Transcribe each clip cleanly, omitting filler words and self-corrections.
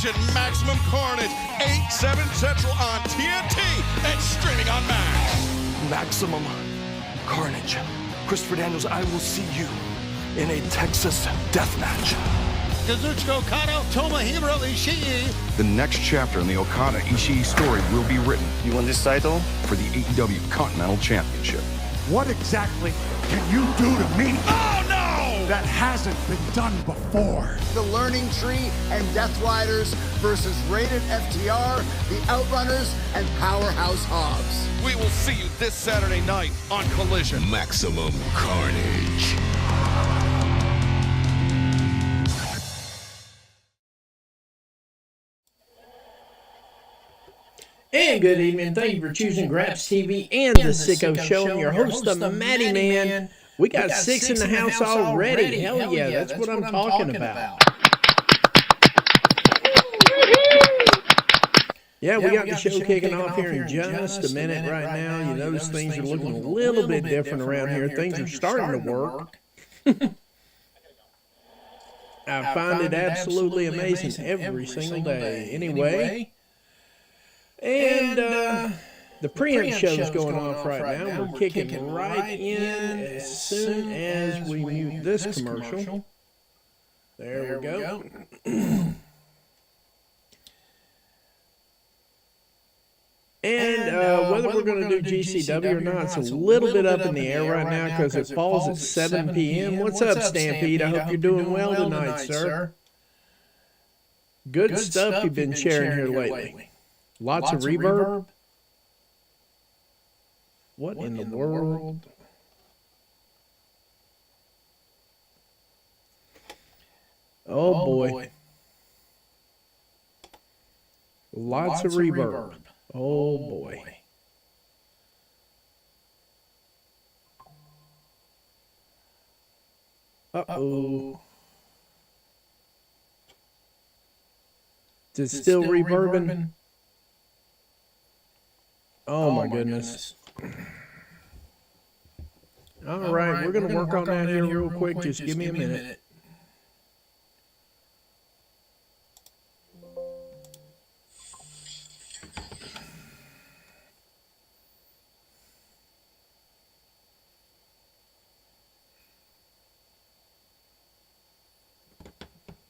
Collision Maximum Carnage, 8/7 Central on TNT and streaming on Max. Maximum Carnage. Christopher Daniels, I will see you in a Texas death match. Kazuchika Okada, Tomohiro Ishii. The next chapter in the Okada-Ishii story will be written. You won this title? For the AEW Continental Championship. What exactly can you do to me? Oh no! That hasn't been done before. The Learning Tree and Death Riders versus Rated FTR, the Outrunners, and Powerhouse Hobbs. We will see you this Saturday night on Collision. Maximum Carnage. And good evening. Thank you for choosing Graps TV and the Sicko Show. I'm your host, the Matty Man. We got six in the house already. Hell yeah, that's what I'm talking about. Yeah, we got the show kicking off here in just a minute right now. You notice things are looking a little bit different around here. Things are starting to work. I find it absolutely amazing every single day. Anyway. And the preempt show is going off right now. We're kicking right in as soon as we mute this commercial. There we go. And whether we're going to do GCW or not, it's a little bit up in the air right now because it falls at 7 p.m. What's up, Stampede? I hope you're doing well tonight, sir. Good stuff you've been sharing here lately. Lots of reverb? What in the world? Oh boy. Lots of reverb. Oh boy. Uh-oh. Is it still reverbing? Oh my goodness. All right, we're going to work on that here real quick. Just give me a minute.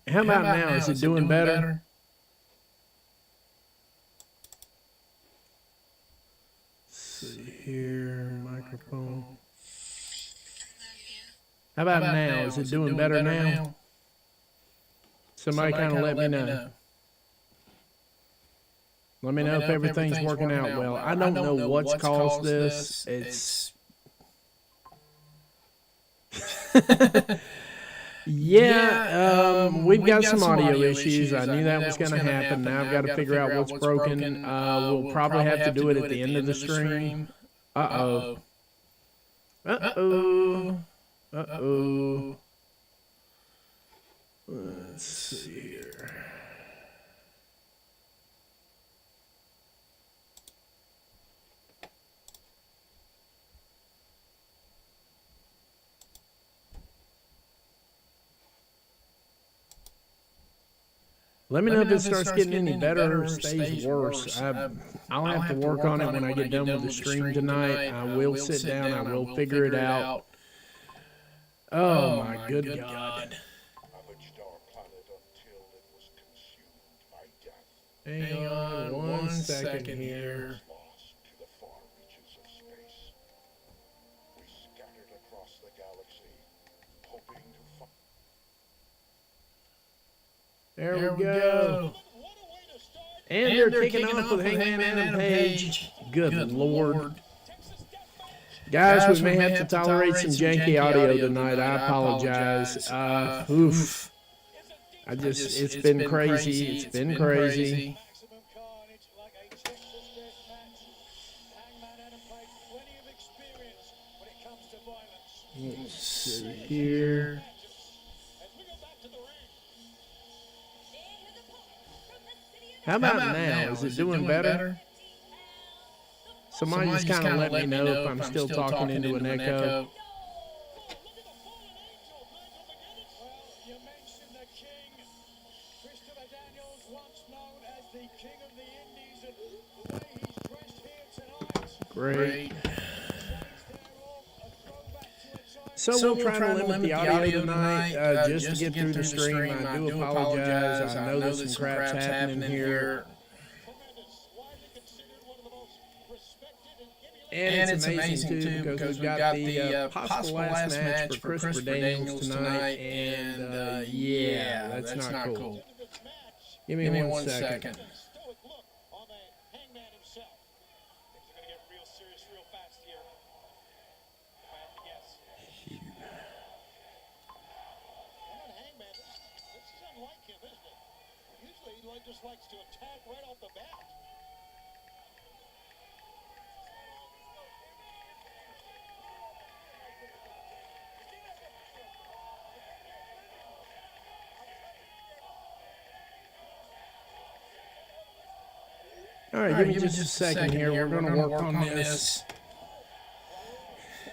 How about now? Is it doing better? Here, microphone. How about now? Is it doing better now? Somebody kind of let me know. Let me know if everything's working out well. I don't know what's caused this. It's we've got some audio issues. I knew that was going to happen. Now I've got to figure out what's broken. We'll probably have to do it at the end of the stream. Uh-oh. Uh-oh. Uh-oh. Let's see here. Let me know if it starts getting any better or stays worse. I'll have to work on it when I get done with the stream tonight. I will sit down. I will figure it out. Oh, my good God. Hang on one second here. There we go. And they're kicking off with Hangman Adam Page. Good Lord. Guys, we may have to tolerate some janky audio tonight. I apologize. Oof. It's been crazy. It's been crazy. Let's see here. How about now? Is it doing better? Somebody just kind of let me know if I'm still talking into an echo. Great. So we'll try to limit the audio tonight just to get through the stream. I do apologize. I know that some crap's happening here. And it's amazing too because we've got the possible last match for Christopher Daniels tonight. And yeah, that's not cool. Give me one second. Just likes to attack right off the bat. All right, give me just a second here. We're going to work on this.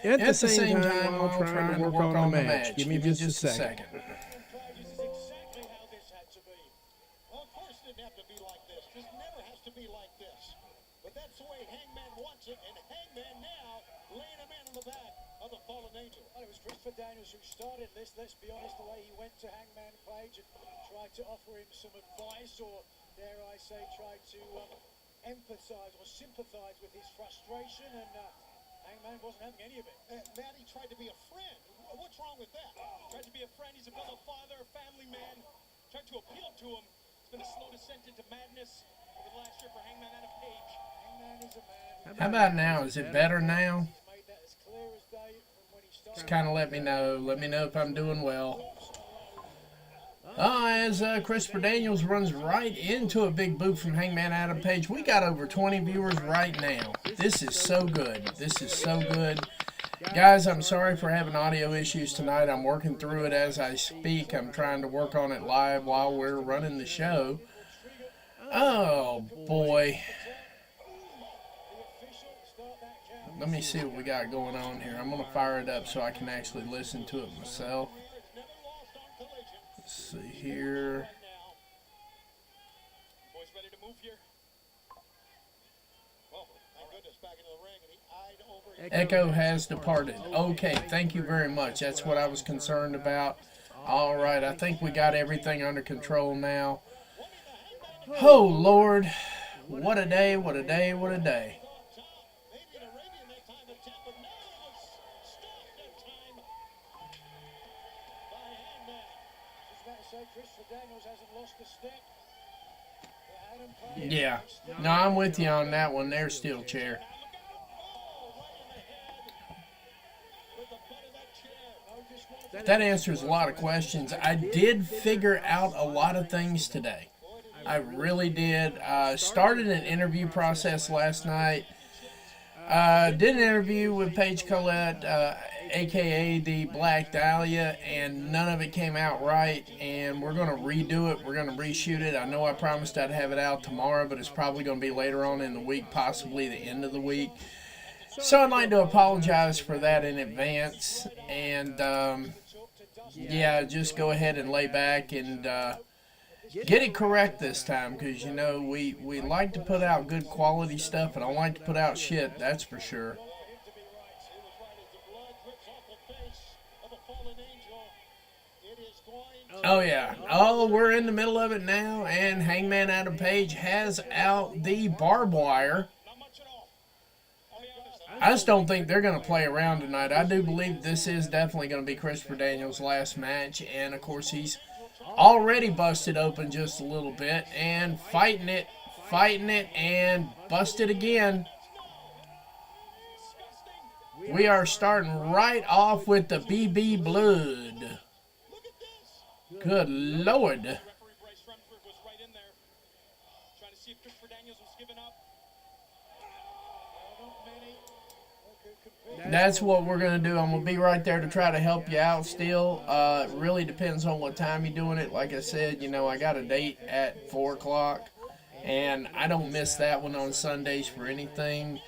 At the same time, I'll try to work on the match. Give me just a second. Daniels, who started this, let's be honest, the way he went to Hangman Page and tried to offer him some advice, or dare I say, tried to emphasize or sympathize with his frustration, and Hangman wasn't having any of it. Matty tried to be a friend. What's wrong with that? Tried to be a friend. He's a fellow father, a family man. Tried to appeal to him. It's been a slow descent into madness over the last year for Hangman Adam Page. Hangman is a man. How about now? Is it better now? He's made that as clear as day from when he started. Just kind of let me know. Let me know if I'm doing well. As Christopher Daniels runs right into a big boot from Hangman Adam Page. We got over 20 viewers right now. This is so good. This is so good. Guys, I'm sorry for having audio issues tonight. I'm working through it as I speak. I'm trying to work on it live while we're running the show. Oh, boy. Let me see what we got going on here. I'm going to fire it up so I can actually listen to it myself. Let's see here. Echo has departed. Okay, thank you very much. That's what I was concerned about. All right, I think we got everything under control now. Oh, Lord. What a day, what a day, what a day. Yeah. No, I'm with you on that one there, Steel Chair. That answers a lot of questions. I did figure out a lot of things today. I really did. Started an interview process last night. Did an interview with Paige Collette, a.k.a. the Black Dahlia, and none of it came out right, and we're going to redo it. We're going to reshoot it. I know I promised I'd have it out tomorrow, but it's probably going to be later on in the week, possibly the end of the week. So I'd like to apologize for that in advance, and yeah, just go ahead and lay back and get it correct this time, because, you know, we like to put out good quality stuff, and I like to put out shit, that's for sure. Oh, yeah. Oh, we're in the middle of it now, and Hangman Adam Page has out the barbed wire. I just don't think they're going to play around tonight. I do believe this is definitely going to be Christopher Daniels' last match. And, of course, he's already busted open just a little bit. And fighting it, and busted again. We are starting right off with the BB Blood. Good Lord. That's what we're going to do. I'm going to be right there to try to help you out still. It really depends on what time you're doing it. Like I said, you know, I got a date at 4 o'clock, and I don't miss that one on Sundays for anything.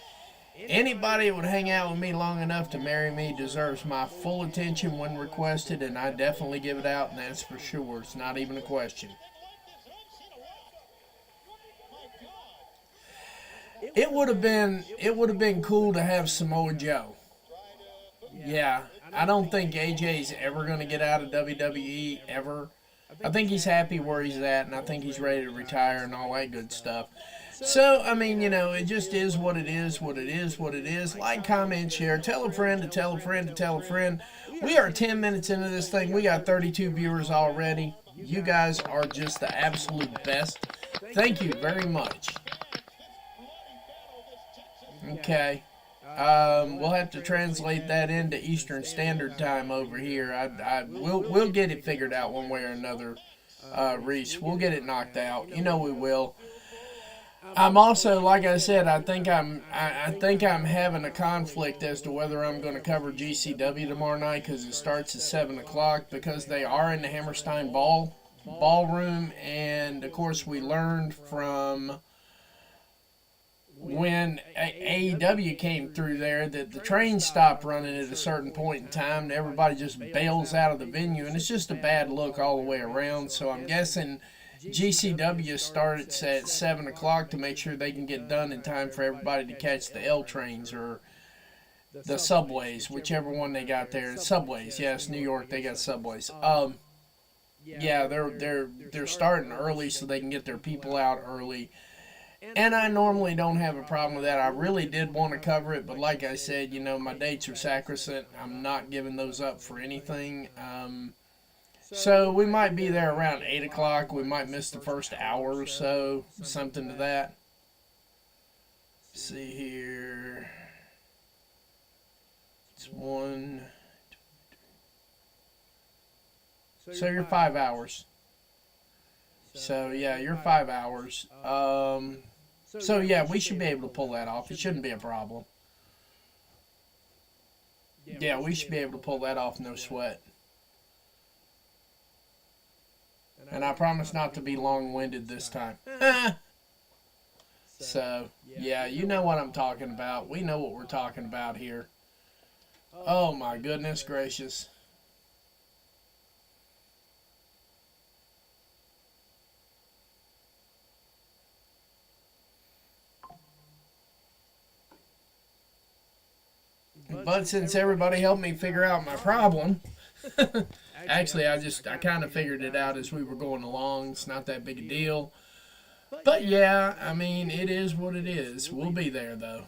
Anybody that would hang out with me long enough to marry me deserves my full attention when requested, and I definitely give it out, and that's for sure. It's not even a question. it would have been cool to have Samoa Joe. Yeah, I don't think AJ's ever going to get out of WWE, ever. I think he's happy where he's at, and I think he's ready to retire and all that good stuff. So, I mean, it just is what it is, what it is, what it is. Like, comment, share, tell a friend to tell a friend to tell a friend. We are 10 minutes into this thing. We got 32 viewers already. You guys are just the absolute best. Thank you very much. Okay. We'll have to translate that into Eastern Standard Time over here. We'll get it figured out one way or another, Reese. We'll get it knocked out. We will. I'm also, like I said, I think I'm having a conflict as to whether I'm going to cover GCW tomorrow night because it starts at 7 o'clock because they are in the Hammerstein ballroom, and of course we learned from when AEW came through there that the trains stopped running at a certain point in time and everybody just bails out of the venue, and it's just a bad look all the way around. So I'm guessing GCW starts at 7 o'clock to make sure they can get done in time for everybody to catch the L trains or the subways, whichever one they got there. Subways, yes, New York, they got subways. Yeah, they're starting early so they can get their people out early. And I normally don't have a problem with that. I really did want to cover it, but like I said, my dates are sacrosanct. I'm not giving those up for anything. So we might be there around 8 o'clock. We might miss the first hour or so, something to that. Let's see here. It's 1. So you're 5 hours. So yeah, you're 5 hours. So yeah, we should be able to pull that off. It shouldn't be a problem. Yeah, we should be able to pull that off, no sweat. And I promise not to be long-winded this time. So, yeah, you know what I'm talking about. We know what we're talking about here. Oh my goodness gracious. But since everybody helped me figure out my problem, actually I kind of figured it out as we were going along. It's not that big a deal. But yeah, I mean, it is what it is. We'll be there though.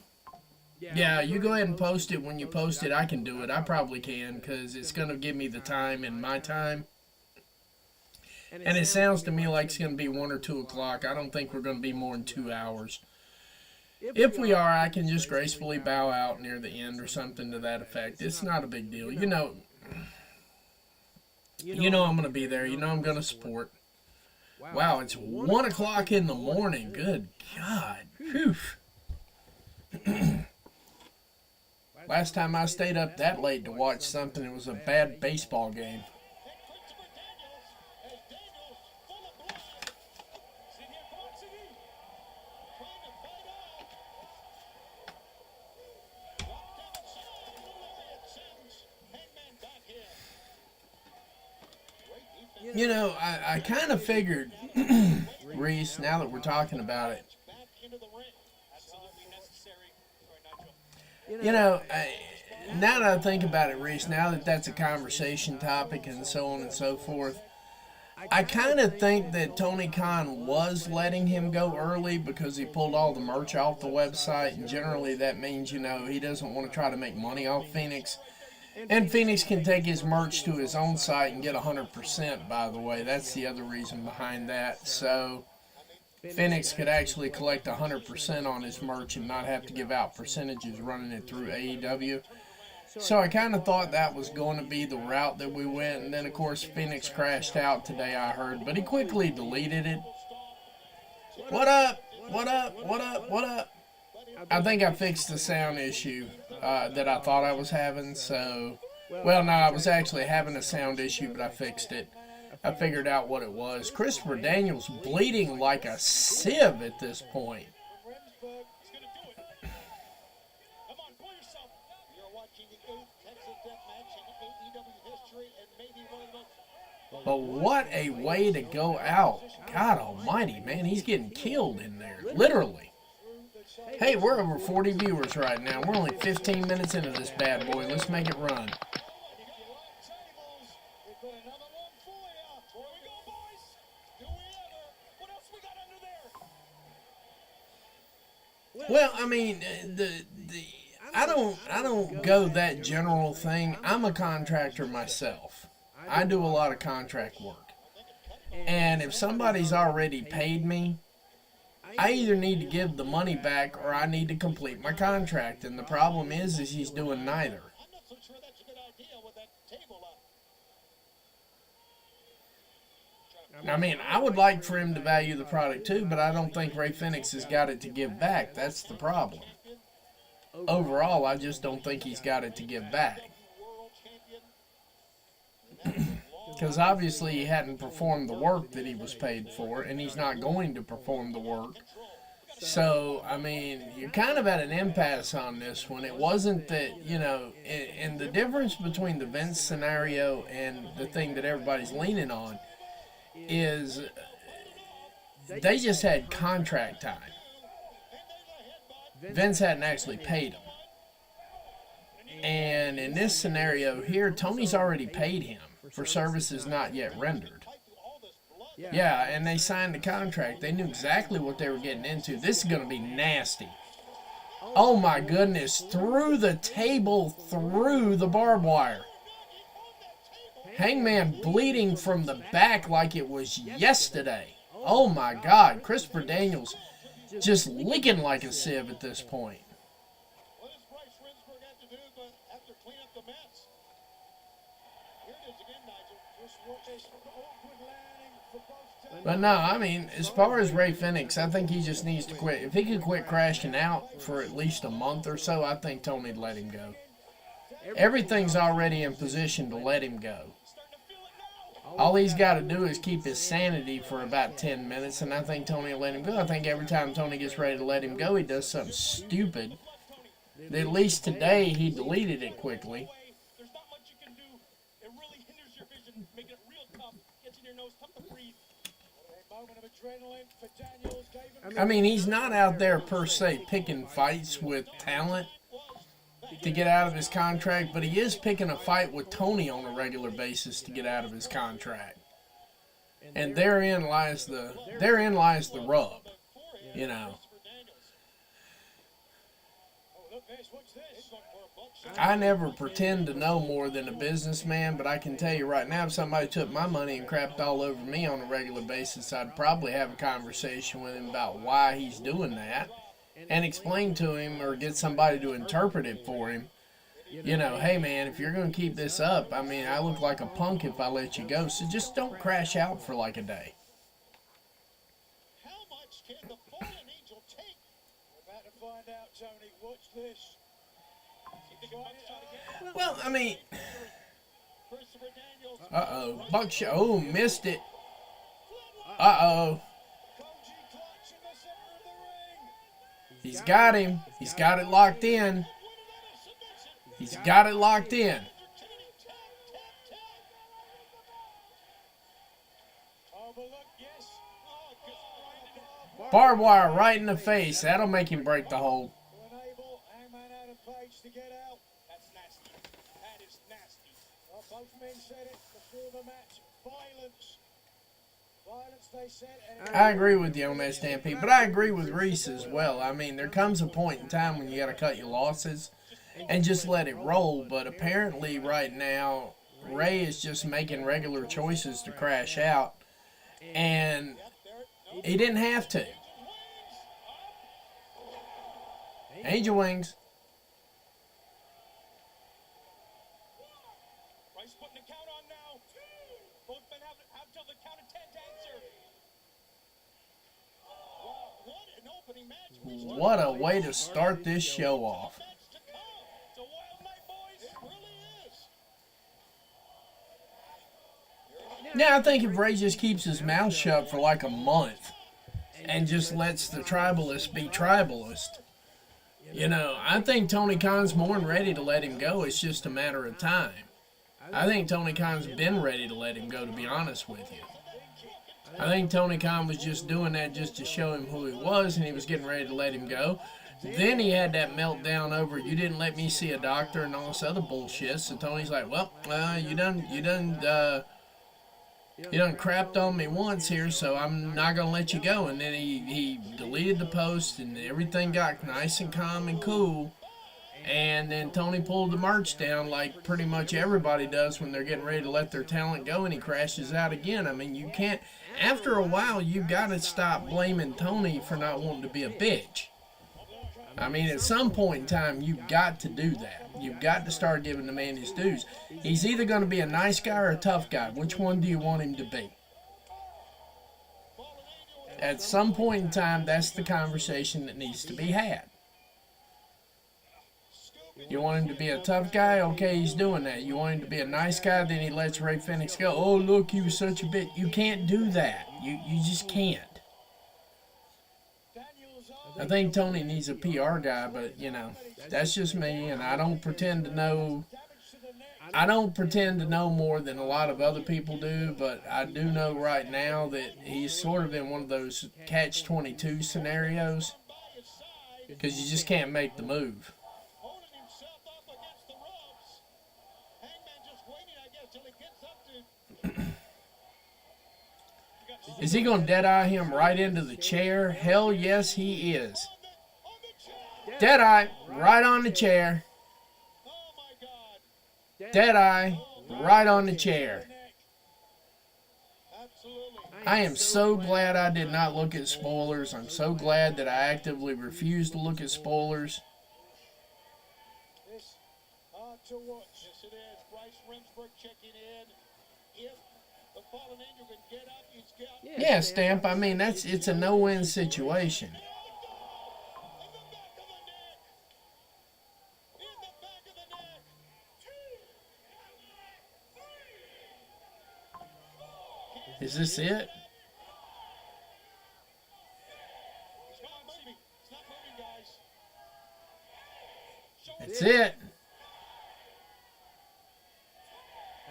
Yeah, you go ahead and post it. When you post it, I can do it. I probably can because it's going to give me the time and my time. And it sounds to me like it's going to be 1 or 2 o'clock. I don't think we're going to be more than 2 hours. If we are, I can just gracefully bow out near the end or something to that effect. It's not a big deal. You know I'm going to be there. You know I'm going to support. Wow, it's 1 o'clock in the morning. Good God. Whew. Last time I stayed up that late to watch something, it was a bad baseball game. I kind of figured, Reese, now that we're talking about it, now that I think about it, Reese, now that that's a conversation topic and so on and so forth, I kind of think that Tony Khan was letting him go early because he pulled all the merch off the website, and generally that means, he doesn't want to try to make money off Phoenix. And Phoenix can take his merch to his own site and get 100%, by the way. That's the other reason behind that. So Phoenix could actually collect 100% on his merch and not have to give out percentages running it through AEW. So I kind of thought that was going to be the route that we went. And then, of course, Phoenix crashed out today, I heard. But he quickly deleted it. What up? What up? What up? What up? I think I fixed the sound issue that I thought I was having. So, well, no, I was actually having a sound issue, but I fixed it. I figured out what it was. Christopher Daniels bleeding like a sieve at this point. But what a way to go out. God almighty, man, he's getting killed in there, literally. Hey, we're over 40 viewers right now. We're only 15 minutes into this bad boy. Let's make it run. Well, I mean, I don't go that general thing. I'm a contractor myself. I do a lot of contract work. And if somebody's already paid me, I either need to give the money back or I need to complete my contract. And the problem is he's doing neither. I mean, I would like for him to value the product too, but I don't think Ray Phoenix has got it to give back. That's the problem. Overall, I just don't think he's got it to give back. Because obviously he hadn't performed the work that he was paid for, and he's not going to perform the work. So, I mean, you're kind of at an impasse on this one. It wasn't that, you know, and the difference between the Vince scenario and the thing that everybody's leaning on is they just had contract time. Vince hadn't actually paid him. And in this scenario here, Tony's already paid him for services not yet rendered. Yeah, and they signed the contract. They knew exactly what they were getting into. This is going to be nasty. Oh my goodness, through the table, through the barbed wire. Hangman bleeding from the back like it was yesterday. Oh my God, Christopher Daniels just leaking like a sieve at this point. But no, I mean, as far as Ray Phoenix, I think he just needs to quit. If he could quit crashing out for at least a month or so, I think Tony'd let him go. Everything's already in position to let him go. All he's got to do is keep his sanity for about 10 minutes, and I think Tony will let him go. I think every time Tony gets ready to let him go, he does something stupid. At least today, he deleted it quickly. I mean, he's not out there per se picking fights with talent to get out of his contract, but he is picking a fight with Tony on a regular basis to get out of his contract. And therein lies the rub, you know. I never pretend to know more than a businessman, but I can tell you right now, if somebody took my money and crapped all over me on a regular basis, I'd probably have a conversation with him about why he's doing that and explain to him or get somebody to interpret it for him. You know, hey man, if you're going to keep this up, I mean, I look like a punk if I let you go, so just don't crash out for like a day. How much can the fallen angel take? We're about to find out, Tony. Watch this. Well, I mean, Buckshot, oh, missed it. He's got him. He's got it locked in. He's got it locked in. Barbed wire right in the face. That'll make him break the hold. Both men said it before the match. Violence. Violence, they said. I agree with you on that, Stampede, but I agree with Reese as well. I mean, there comes a point in time when you got to cut your losses and just let it roll. But apparently right now, Ray is just making regular choices to crash out, and he didn't have to. Angel Wings. What a way to start this show off. Yeah, I think if Ray just keeps his mouth shut for like a month and just lets the tribalist be tribalist, you know, I think Tony Khan's more than ready to let him go. It's just a matter of time. I think Tony Khan's been ready to let him go, to be honest with you. I think Tony Khan was just doing that just to show him who he was, and he was getting ready to let him go. Then he had that meltdown over you didn't let me see a doctor and all this other bullshit. So Tony's like, well, you done crapped on me once here, so I'm not gonna let you go. And then he deleted the post, and everything got nice and calm and cool. And then Tony pulled the merch down like pretty much everybody does when they're getting ready to let their talent go, and he crashes out again. I mean, you can't. After a while, you've got to stop blaming Tony for not wanting to be a bitch. I mean, at some point in time, you've got to do that. You've got to start giving the man his dues. He's either going to be a nice guy or a tough guy. Which one do you want him to be? At some point in time, that's the conversation that needs to be had. You want him to be a tough guy? Okay, he's doing that. You want him to be a nice guy? Then he lets Ray Phoenix go. Oh, look, he was such a bitch. You can't do that. You just can't. I think Tony needs a PR guy, but, you know, that's just me, and I don't pretend to know. I don't pretend to know more than a lot of other people do, but I do know right now that he's sort of in one of those catch-22 scenarios because you just can't make the move. Is he going to dead-eye him right into the chair? Hell yes, he is. Dead-eye right on the chair. Dead-eye right on the chair. I am so glad I did not look at spoilers. I'm so glad that I actively refused to look at spoilers. Yeah, Stamp. I mean, it's a no-win situation. Is this it? That's it.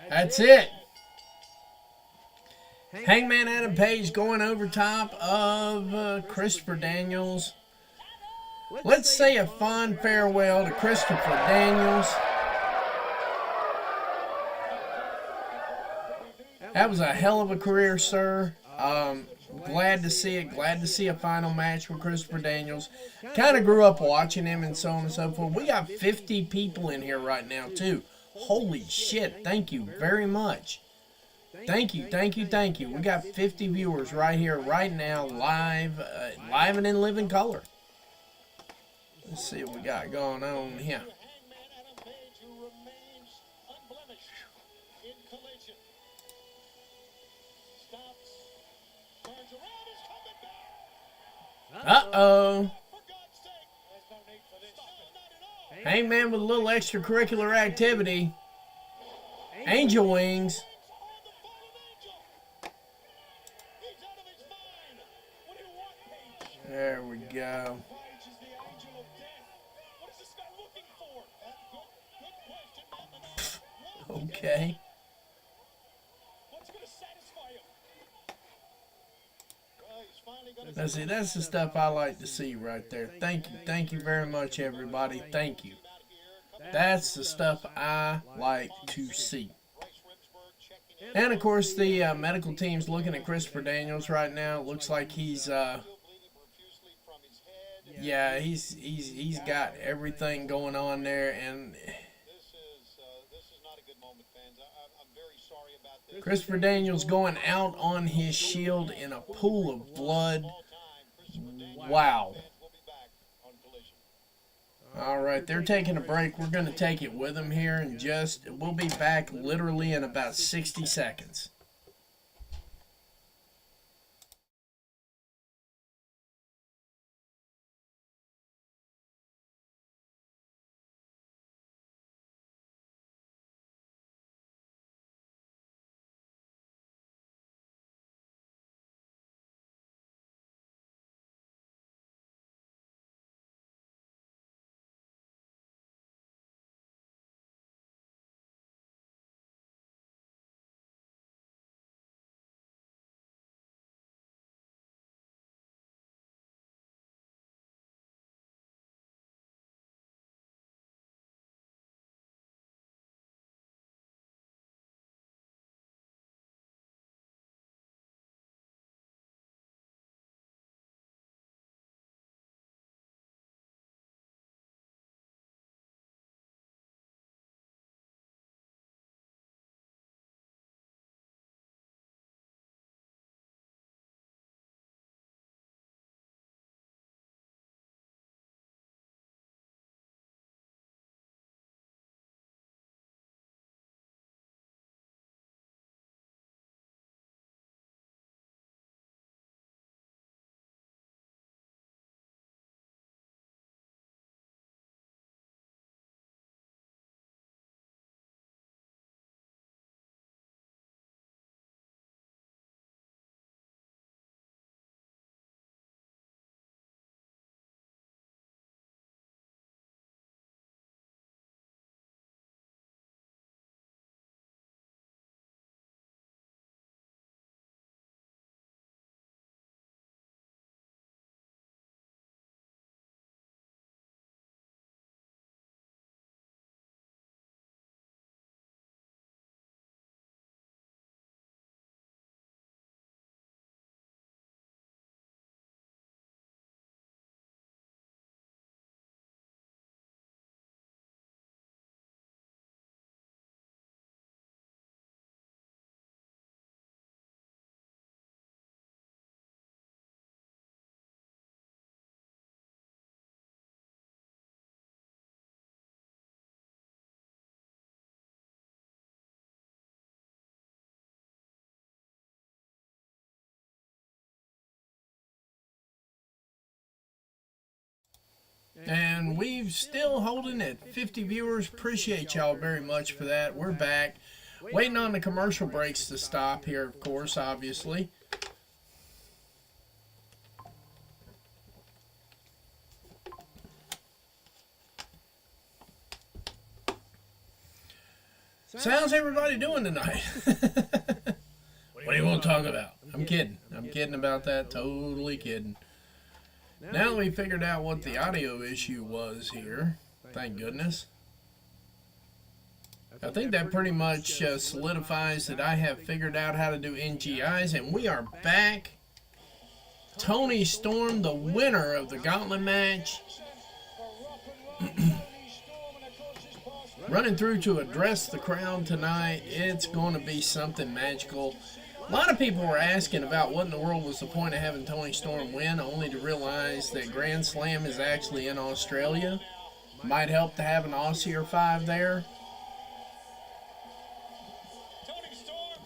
That's it. Hangman Adam Page going over top of Christopher Daniels. Let's say a fond farewell to Christopher Daniels. That was a hell of a career, sir. Glad to see it. Glad to see a final match with Christopher Daniels. Kind of grew up watching him and so on and so forth. We got 50 people in here right now, too. Holy shit. Thank you very much. Thank you, thank you, thank you. We got 50 viewers right here, right now, live and in living color. Let's see what we got going on here. Uh-oh. Hangman with a little extracurricular activity. Angel Wings. There we go. Okay. Now see, that's the stuff I like to see right there. Thank you very much, everybody. Thank you. That's the stuff I like to see. And of course, the medical team's looking at Christopher Daniels right now. It looks like he's yeah, he's got everything going on there, and Christopher Daniels going out on his shield in a pool of blood. Wow. All right, they're taking a break. We're going to take it with them here and we'll be back literally in about 60 seconds. And we've still holding at 50 viewers. Appreciate y'all very much for that. We're back. Waiting on the commercial breaks to stop here, of course, obviously. So how's everybody doing tonight? What do you want to talk about? I'm kidding. I'm kidding about that. Totally kidding. Now we figured out what the audio issue was here. Thank goodness. I think that pretty much solidifies that I have figured out how to do NGIs, and we are back. Toni Storm, the winner of the gauntlet match. Running through to address the crowd tonight. It's going to be something magical. A lot of people were asking about what in the world was the point of having Toni Storm win, only to realize that Grand Slam is actually in Australia. Might help to have an Aussie or 5 there. Toni Storm,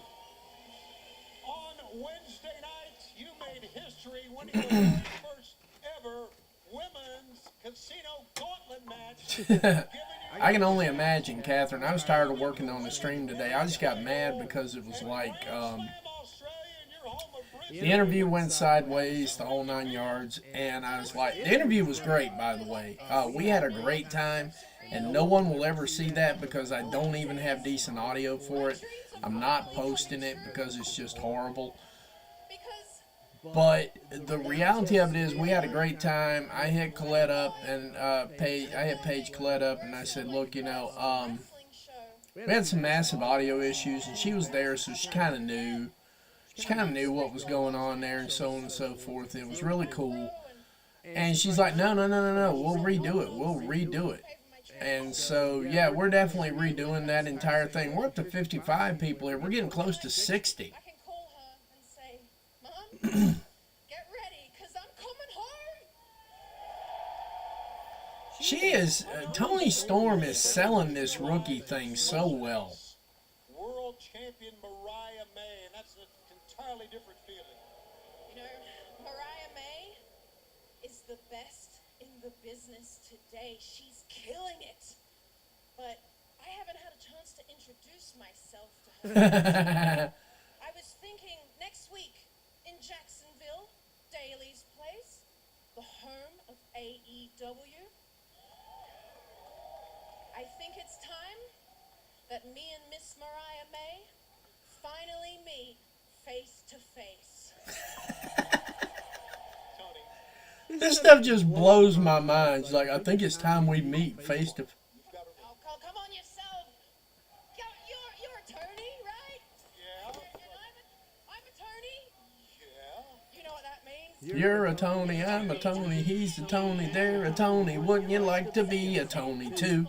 on Wednesday night, you made history winning the very first ever women's casino gauntlet match. I can only imagine, Catherine. I was tired of working on the stream today. I just got mad because it was like the interview went sideways, the whole 9 yards, and I was like, the interview was great, by the way. We had a great time, and no one will ever see that because I don't even have decent audio for it. I'm not posting it because it's just horrible. But the reality of it is we had a great time. I hit Colette up and I hit Paige Colette up and I said, look, you know, we had some massive audio issues and she was there, so she kind of knew. She kind of knew what was going on there and so on and so forth. It was really cool. And she's like, no, we'll redo it. We'll redo it. And so, yeah, we're definitely redoing that entire thing. We're up to 55 people here. We're getting close to 60. Get ready, because I'm coming home. She is, Toni Storm is selling this rookie thing so well. World champion Mariah May, and that's an entirely different feeling. You know, Mariah May is the best in the business today. She's killing it. But I haven't had a chance to introduce myself to her. I was thinking next week, in Jacksonville, Daly's Place, the home of AEW. I think it's time that me and Miss Mariah May finally meet face to face. Tony. This stuff just blows my mind. It's like, I think it's time we meet face to face. Oh, come on yourself. You're a Tony, right? Yeah. And I'm a Tony. You know what that means? You're a Tony, I'm a Tony, he's a Tony, they're a Tony. Wouldn't you like to be a Tony too?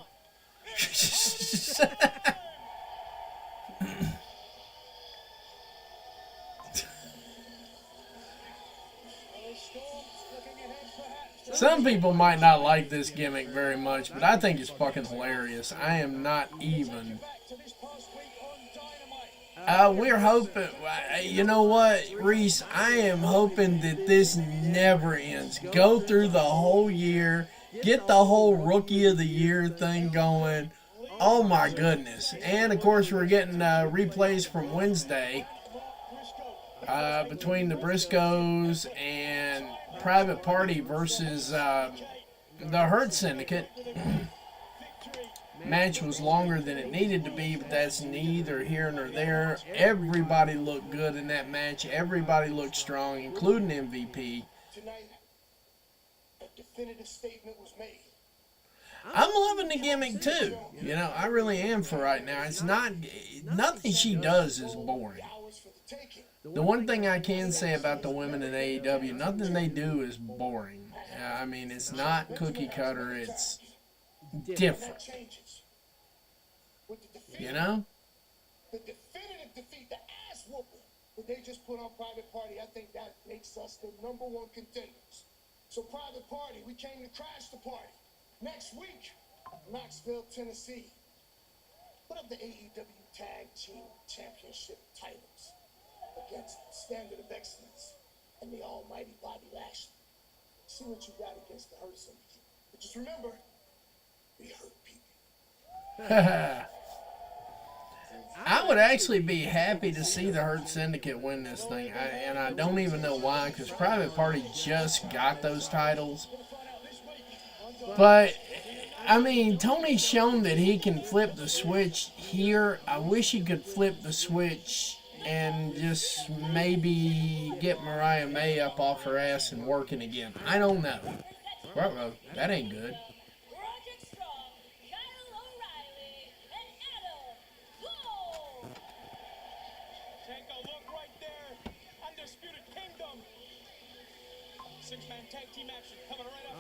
Some people might not like this gimmick very much, but I think it's fucking hilarious. I am not even. We're hoping, you know what, Reese? I am hoping that this never ends. Go through the whole year, get the whole Rookie of the Year thing going. Oh my goodness. And of course, we're getting replays from Wednesday between the Briscoes and Private Party versus the Hurt Syndicate. Match was longer than it needed to be, but that's neither here nor there. Everybody looked good in that match. Everybody looked strong, including MVP. Tonight, a definitive statement was made. I'm loving the gimmick too. You know, I really am for right now. It's not, nothing she does is boring. The one thing I can say about the women in AEW, nothing they do is boring. I mean, it's not cookie cutter. It's different. You know? The definitive defeat, the ass whooping that they just put on Private Party, I think that makes us the #1 contenders. So Private Party, we came to crash the party. Next week, Knoxville, Tennessee. Put up the AEW Tag Team Championship titles against Standard of Excellence and the almighty Bobby Lashley. See what you got against the Hurt Syndicate. But just remember, we hurt people. I would actually be happy to see the Hurt Syndicate win this thing, and I don't even know why, because Private Party just got those titles. But, I mean, Tony's shown that he can flip the switch here. I wish he could flip the switch and just maybe get Mariah May up off her ass and working again. I don't know. Uh-oh, that ain't good.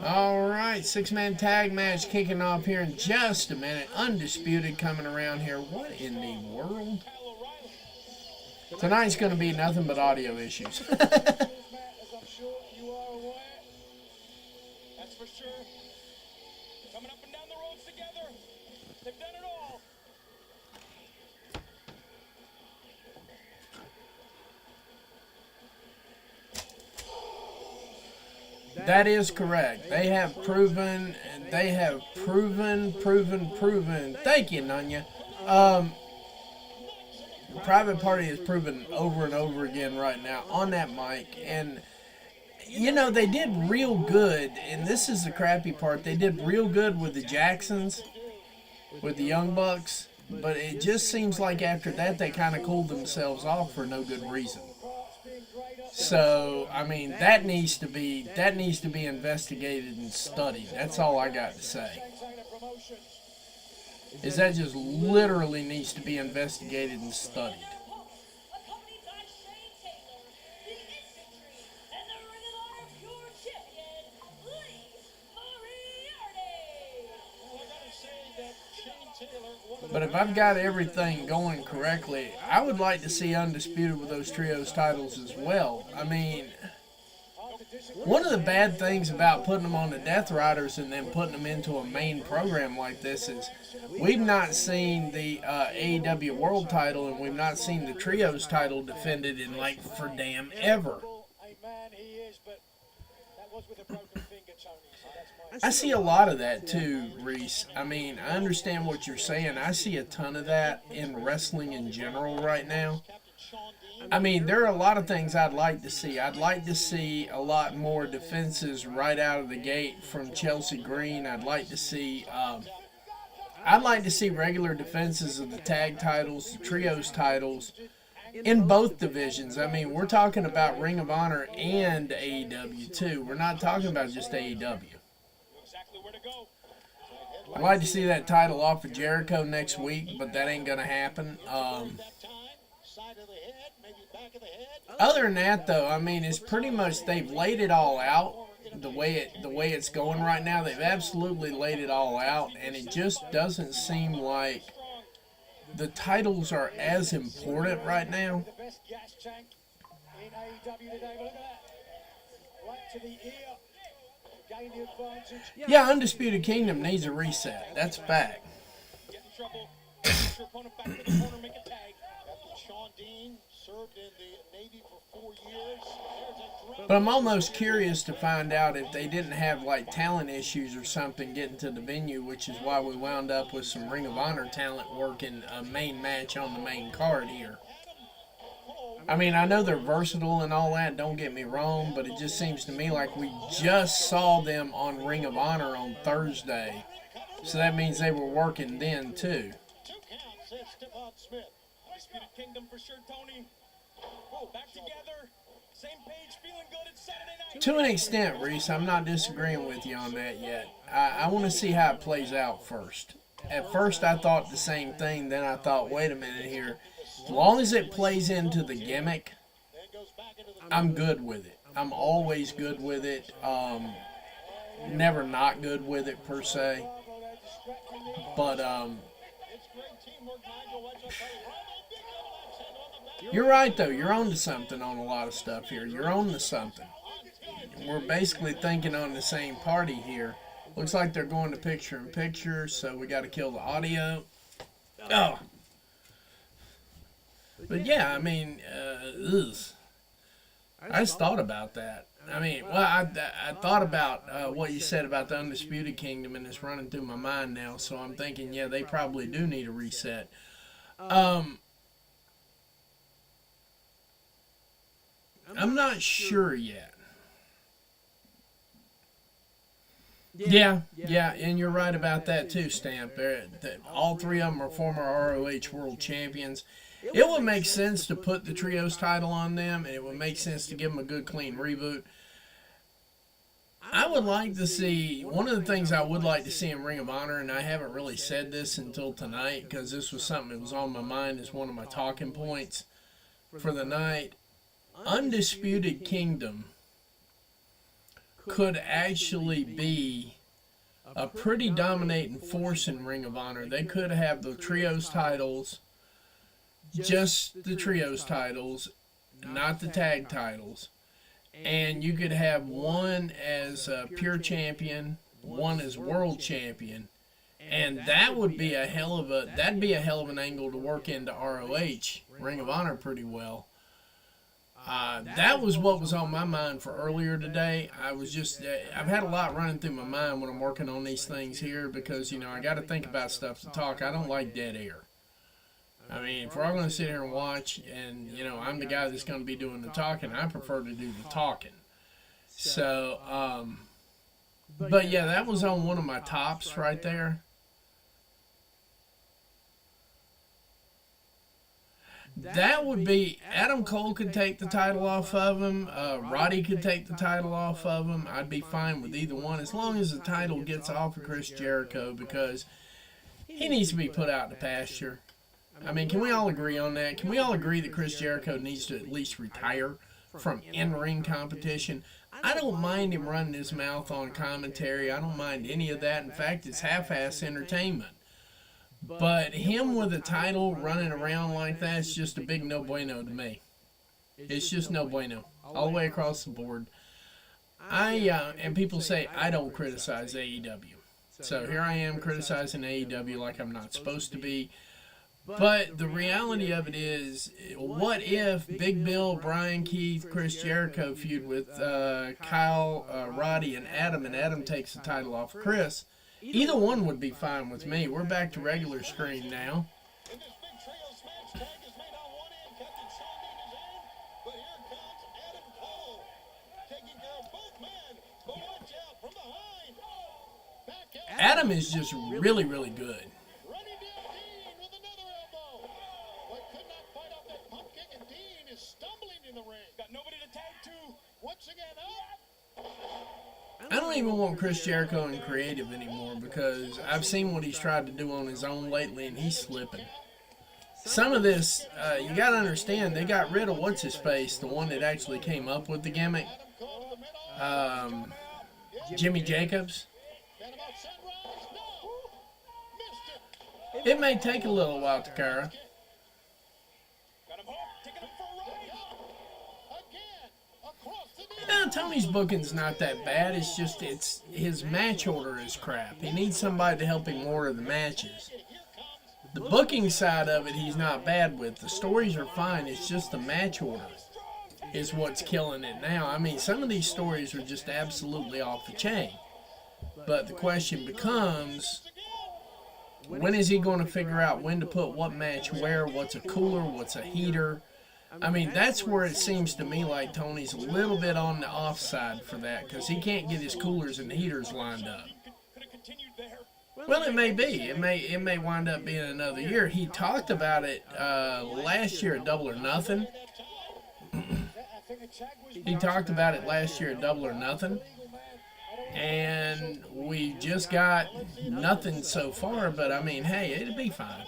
All right, six-man tag match kicking off here in just a minute. Undisputed coming around here. What in the world? Tonight's going to be nothing but audio issues. As I'm sure you are aware. That's for sure. Coming up and down the roads together. They've done it all. That is correct. They have proven. Thank you, Nanya. Private Party has proven over and over again right now on that mic. And, you know, they did real good. And this is the crappy part. They did real good with the Jacksons, with the Young Bucks. But it just seems like after that they kind of cooled themselves off for no good reason. So, I mean, that needs to be investigated and studied. That's all I got to say. Is that just literally needs to be investigated and studied. But if I've got everything going correctly, I would like to see Undisputed with those trios titles as well. I mean, one of the bad things about putting them on the Death Riders and then putting them into a main program like this is we've not seen the AEW World title and we've not seen the trios title defended in like for damn ever. I see a lot of that too, Reese. I mean, I understand what you're saying. I see a ton of that in wrestling in general right now. I mean, there are a lot of things I'd like to see. I'd like to see a lot more defenses right out of the gate from Chelsea Green. I'd like to see regular defenses of the tag titles, the trios titles, in both divisions. I mean, we're talking about Ring of Honor and AEW too. We're not talking about just AEW. I'd like to see that title off of Jericho next week, but that ain't going to happen. Other than that, though, I mean, it's pretty much they've laid it all out the way it's going right now. They've absolutely laid it all out, and it just doesn't seem like the titles are as important right now. Yeah, Undisputed Kingdom needs a reset. That's a fact. But I'm almost curious to find out if they didn't have like talent issues or something getting to the venue, which is why we wound up with some Ring of Honor talent working a main match on the main card here. I mean, I know they're versatile and all that, don't get me wrong, but it just seems to me like we just saw them on Ring of Honor on Thursday. So that means they were working then, too. To an extent, Reese, I'm not disagreeing with you on that yet. I want to see how it plays out first. At first, I thought the same thing, then I thought, wait a minute here. As long as it plays into the gimmick, I'm good with it. I'm always good with it. Never not good with it, per se. But, you're right, though. You're on to something on a lot of stuff here. You're on to something. We're basically thinking on the same party here. Looks like they're going to picture-in-picture, so we got to kill the audio. Oh. But yeah, I mean, I just thought about that. I mean, well, I thought about what you said about the Undisputed Kingdom, and it's running through my mind now. So I'm thinking, yeah, they probably do need a reset. I'm not sure yet. Yeah, and you're right about that too, Stamp. All three of them are former ROH World Champions. It would make sense to put the Trios title on them, and it would make sense to give them a good, clean reboot. I would like to see, one of the things I would like to see in Ring of Honor, and I haven't really said this until tonight because this was something that was on my mind as one of my talking points for the night. Undisputed Kingdom could actually be a pretty dominating force in Ring of Honor. They could have the Trios titles, just the Trios titles, not the tag titles. And you could have one as a pure champion, one as world champion. And that would be that'd be a hell of an angle to work into ROH, Ring of Honor, pretty well. That was what was on my mind for earlier today. I've had a lot running through my mind when I'm working on these things here because, I got to think about stuff to talk. I don't like dead air. I mean, if we're all going to sit here and watch and, I'm the guy that's going to be doing the talking, I prefer to do the talking. So, but yeah, that was on one of my tops right there. That would be, Adam Cole could take the title off of him. Roddy could take the title off of him. I'd be fine with either one as long as the title gets off of Chris Jericho because he needs to be put out to pasture. I mean, can we all agree on that? Can we all agree that Chris Jericho needs to at least retire from in-ring competition? I don't mind him running his mouth on commentary. I don't mind any of that. In fact, it's half-ass entertainment. But him with a title running around like that is just a big no bueno to me. It's just no bueno. All the way across the board. And people say I don't criticize AEW. So here I am criticizing AEW like I'm not supposed to be. But the reality of it is, what if Big Bill, Brian Keith, Chris Jericho feud with Kyle, Roddy, and Adam takes the title off of Chris? Either one would be fine with me. We're back to regular screen now. And this big trios match tag is made on one end, Captain Sandy in his hand, but here comes Adam Cole, taking care of both men, but watch out from behind. Back out. Adam is just really, really good. Running down Dean with another elbow. But could not fight off that pump kick, and Dean is stumbling in the ring. Got nobody to tag to. Once again up. I don't even want Chris Jericho in creative anymore because I've seen what he's tried to do on his own lately, and he's slipping. Some of this, you got to understand, they got rid of what's-his-face, the one that actually came up with the gimmick, Jimmy Jacobs. It may take a little while, Takara. Tony's booking's not that bad. It's just his match order is crap. He needs somebody to help him order the matches. The booking side of it, he's not bad with. The stories are fine. It's just the match order is what's killing it now. I mean, some of these stories are just absolutely off the chain. But the question becomes, when is he going to figure out when to put what match where? What's a cooler? What's a heater? I mean, that's where it seems to me like Tony's a little bit on the offside for that because he can't get his coolers and heaters lined up. Well, it may be. It may wind up being another year. He talked about it last year at Double or Nothing. He talked about it last year at Double or Nothing. And we just got nothing so far, but I mean, hey, it'll be fine.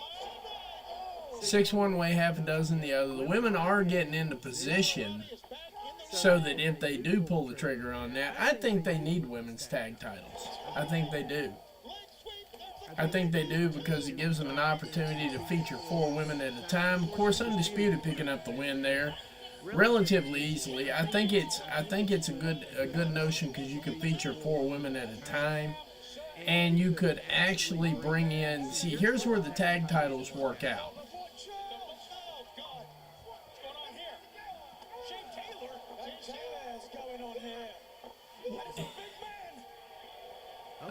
6 one way, half a dozen the other. The women are getting into position so that if they do pull the trigger on that, I think they need women's tag titles. I think they do. I think they do because it gives them an opportunity to feature 4 women at a time. Of course, Undisputed picking up the win there relatively easily. I think it's a good notion because you can feature 4 women at a time. And you could actually bring in, see, here's where the tag titles work out.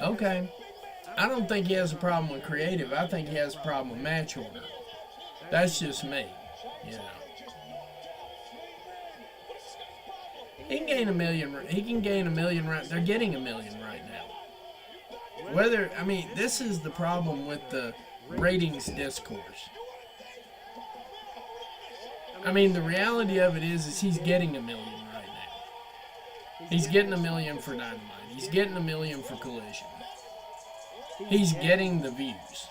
Okay. I don't think he has a problem with creative. I think he has a problem with match order. That's just me, you know. He can gain a million. He can gain a million. They're getting a million right now. Whether, I mean, this is the problem with the ratings discourse. I mean, the reality of it is he's getting a million right now. He's getting a million for Dynamite. He's getting a million for Collision. He's getting the views.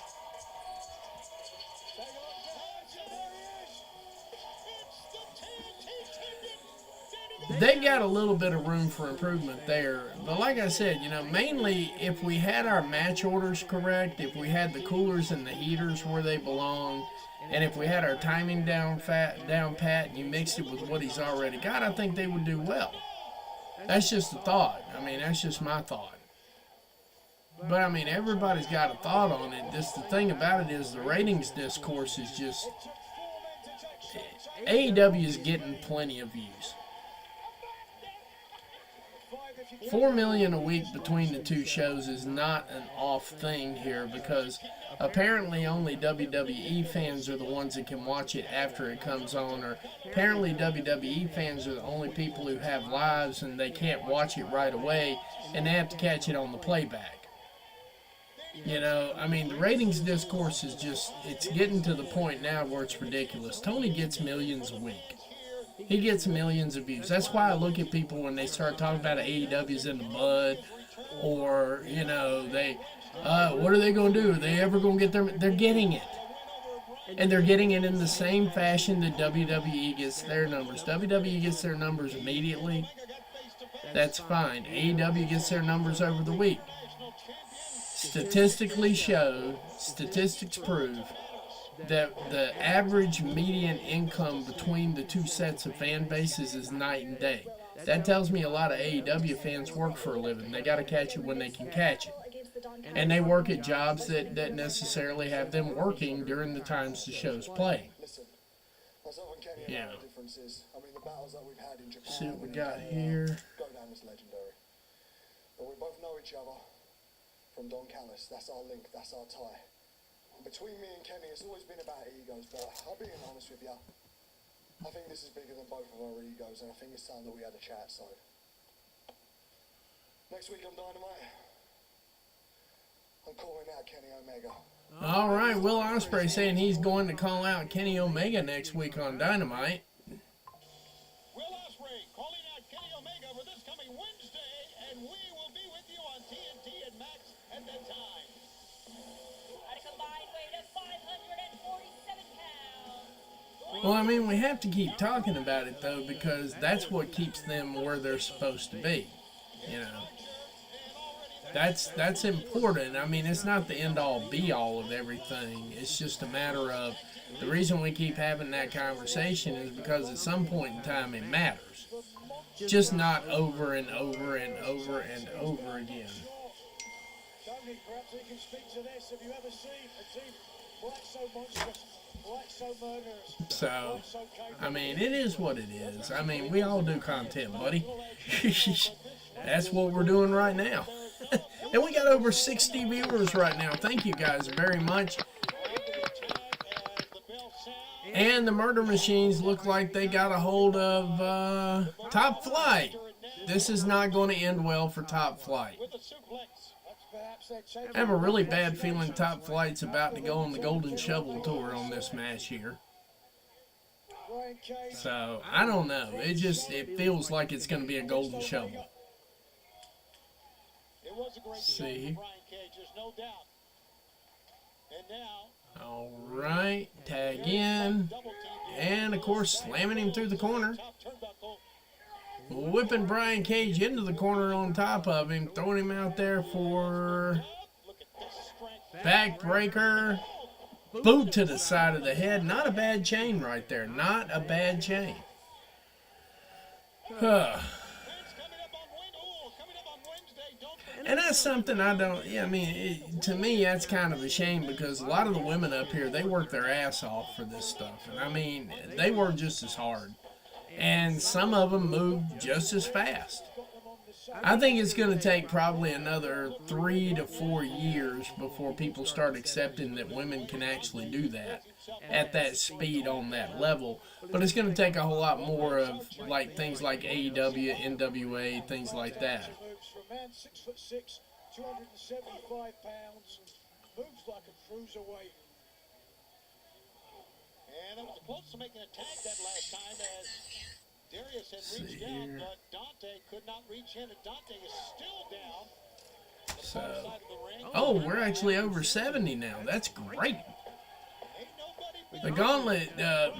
They got a little bit of room for improvement there. But like I said, you know, mainly if we had our match orders correct, if we had the coolers and the heaters where they belong, and if we had our timing down pat and you mixed it with what he's already got, I think they would do well. That's just a thought. I mean, that's just my thought. But, I mean, everybody's got a thought on it. Just the thing about it is the ratings discourse is just... AEW is getting plenty of views. 4 million a week between the two shows is not an off thing here because apparently only WWE fans are the ones that can watch it after it comes on, or apparently WWE fans are the only people who have lives and they can't watch it right away and they have to catch it on the playback. You know, I mean, the ratings discourse is just, it's getting to the point now where it's ridiculous. Tony gets millions a week. He gets millions of views. That's why I look at people when they start talking about AEW's in the mud, or, you know, what are they going to do? Are they ever going to get their... They're getting it. And they're getting it in the same fashion that WWE gets their numbers. WWE gets their numbers immediately. That's fine. AEW gets their numbers over the week. Statistics prove that the average median income between the two sets of fan bases is night and day. That tells me a lot of AEW fans work for a living. They got to catch it when they can catch it. And they work at jobs that necessarily have them working during the times the show's playing. Yeah. See what we got here. But we both know each other from Don Callis. That's our link, that's our tie. Between me and Kenny, it's always been about egos, but I'll be honest with you. I think this is bigger than both of our egos, and I think it's time that we had a chat, so. Next week on Dynamite, I'm calling out Kenny Omega. All right, Will Ospreay saying he's going to call out Kenny Omega next week on Dynamite. Will Ospreay calling out Kenny Omega for this coming Wednesday, and we will be with you on TNT and Max at that time. Well, I mean, we have to keep talking about it, though, because that's what keeps them where they're supposed to be, you know. That's important. I mean, it's not the end-all, be-all of everything. It's just a matter of the reason we keep having that conversation is because at some point in time it matters. Just not over and over and over and over again. Perhaps he can speak to this. Have you ever seen a team quite so monstrous, quite so murderous? So, I mean, it is what it is. I mean, we all do content, buddy. That's what we're doing right now. And we got over 60 viewers right now. Thank you guys very much. And the Murder Machines look like they got a hold of Top Flight. This is not going to end well for Top Flight. I have a really bad feeling Top Flight's about to go on the Golden Shovel Tour on this match here. So, I don't know. It feels like it's going to be a Golden Shovel. See. All right, tag in, and of course slamming him through the corner, whipping Brian Cage into the corner on top of him, throwing him out there for backbreaker, boot to the side of the head. Not a bad chain right there, not a bad chain. And that's something I don't, I mean, to me, that's kind of a shame because a lot of the women up here, they work their ass off for this stuff. And I mean, they work just as hard. And some of them move just as fast. I think it's going to take probably another 3 to 4 years before people start accepting that women can actually do that at that speed on that level. But it's going to take a whole lot more of like things like AEW, NWA, things like that. Man, 6'6", 275 pounds, moves like a cruiserweight. And it was close to making a tag that last time as Darius had reached out, but Dante could not reach in, and Dante is still down. So, oh, we're actually over 70 now. That's great. The Gauntlet, the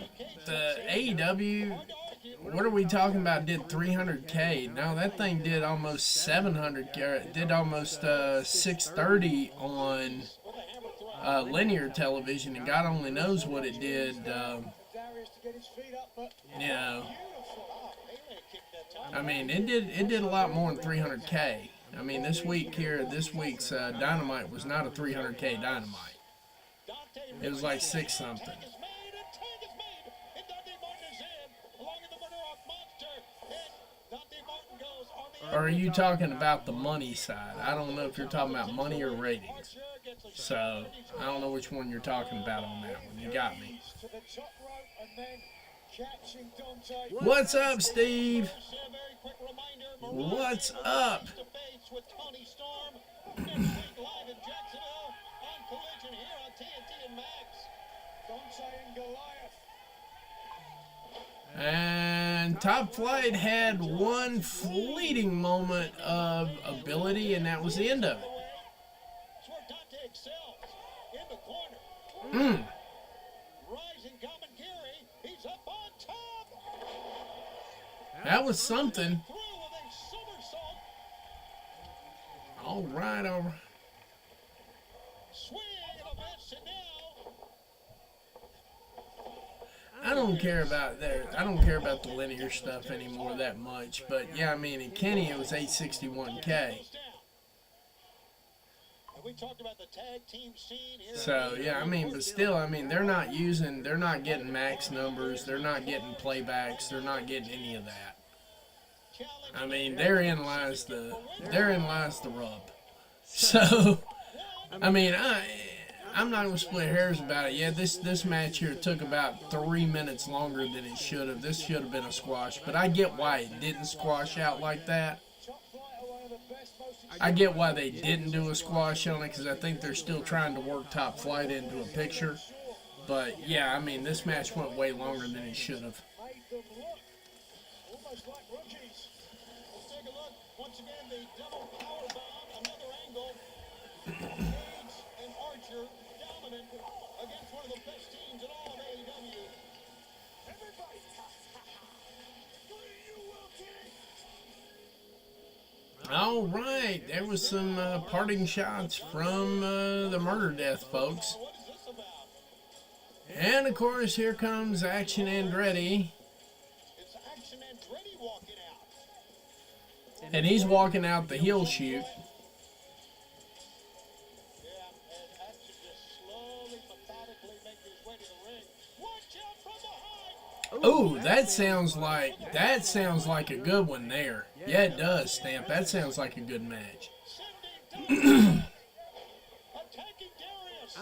AEW, what are we talking about, did 300K. Now that thing did almost 700K, did almost 630 on linear television, and God only knows what it did, you know. I mean, it did a lot more than 300K. I mean, this week's Dynamite was not a 300K Dynamite. It was like 6 something. Or are you talking about the money side? I don't know if you're talking about money or ratings. So, I don't know which one you're talking about on that one. You got me. What's up, Steve? What's up? And Top Flight had one fleeting moment of ability, and that was the end of it. That was something. All right, over. I don't care about the linear stuff anymore that much, but yeah, I mean, in Kenny it was 861K. So yeah, I mean, but still, I mean, they're not getting max numbers, they're not getting playbacks, they're not getting any of that. I mean, therein lies the rub. So, I mean, I'm not going to split hairs about it. Yeah, this match here took about 3 minutes longer than it should have. This should have been a squash, but I get why it didn't squash out like that. I get why they didn't do a squash on it, because I think they're still trying to work Top Flight into a picture. But, yeah, I mean, this match went way longer than it should have. All right, there was some parting shots from the Murder Death folks. And, of course, here comes Action Andretti. And he's walking out the heel chute. Ooh, that sounds like a good one there. Yeah, it does, Stamp. That sounds like a good match.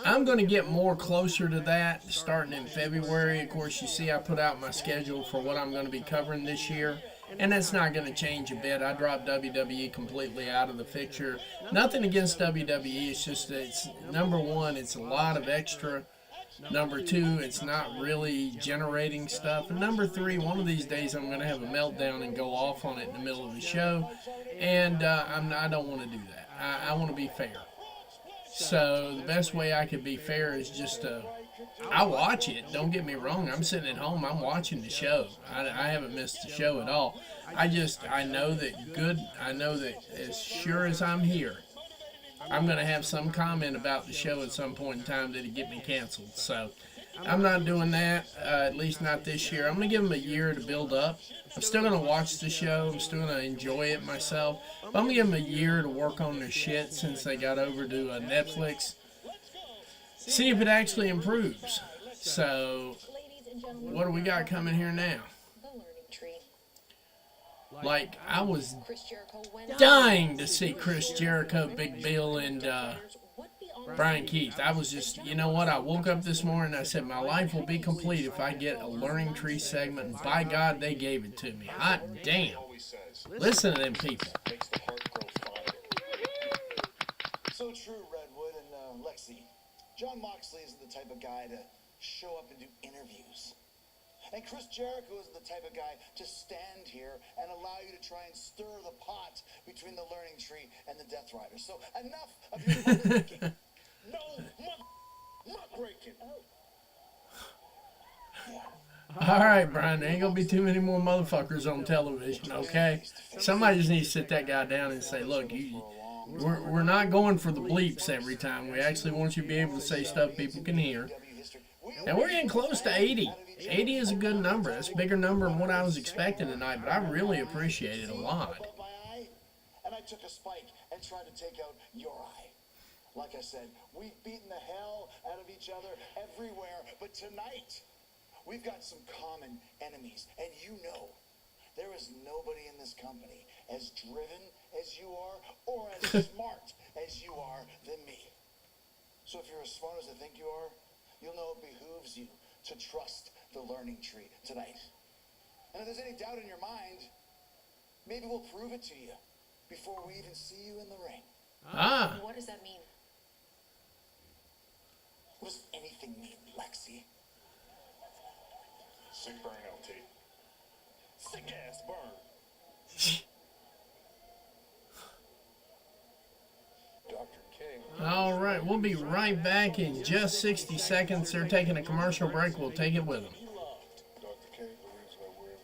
I'm going to get more closer to that starting in February. Of course, you see I put out my schedule for what I'm going to be covering this year, and that's not going to change a bit. I dropped WWE completely out of the picture. Nothing against WWE. It's just that number one, it's a lot of extra. Number two, it's not really generating stuff. And number three, one of these days I'm going to have a meltdown and go off on it in the middle of the show. And I don't want to do that. I want to be fair. So the best way I could be fair is just I watch it. Don't get me wrong. I'm sitting at home. I'm watching the show. I haven't missed the show at all. I know that as sure as I'm here, I'm going to have some comment about the show at some point in time that'll get me canceled. So I'm not doing that, at least not this year. I'm going to give them a year to build up. I'm still going to watch the show. I'm still going to enjoy it myself. But I'm going to give them a year to work on their shit since they got over to Netflix. See if it actually improves. So what do we got coming here now? Like, I was dying to see Chris Jericho, Big Bill, and Brian Keith. I was just, you know what? I woke up this morning and I said, my life will be complete if I get a Learning Tree segment. And by God, they gave it to me. Hot damn. Listen to them people. So true, Redwood and Lexi. John Moxley isn't the type of guy to show up and do interviews. And Chris Jericho isn't the type of guy to stand here and allow you to try and stir the pot between the Learning Tree and the Death Rider. So enough of your muckraking. No muckraking. All right, Brian, there ain't going to be too many more motherfuckers on television, okay? Somebody just needs to sit that guy down and say, look, we're not going for the bleeps every time. We actually want you to be able to say stuff people can hear. And we're getting close to 80. 80 is a good number. That's a bigger number than what I was expecting tonight, but I really appreciate it a lot. And I took a spike and tried to take out your eye. Like I said, we've beaten the hell out of each other everywhere, but tonight we've got some common enemies. And you know, there is nobody in this company as driven as you are or as smart as you are than me. So if you're as smart as I think you are, you'll know it behooves you to trust the Learning Tree tonight. And if there's any doubt in your mind, maybe we'll prove it to you before we even see you in the ring. Ah. What does that mean? What does anything mean, Lexi? Sick burn, LT. Sick ass burn. Dr. King. All right, we'll be right back in just 60 seconds. They're taking a commercial break. We'll take it with them. Dr. King, the reason I wear him.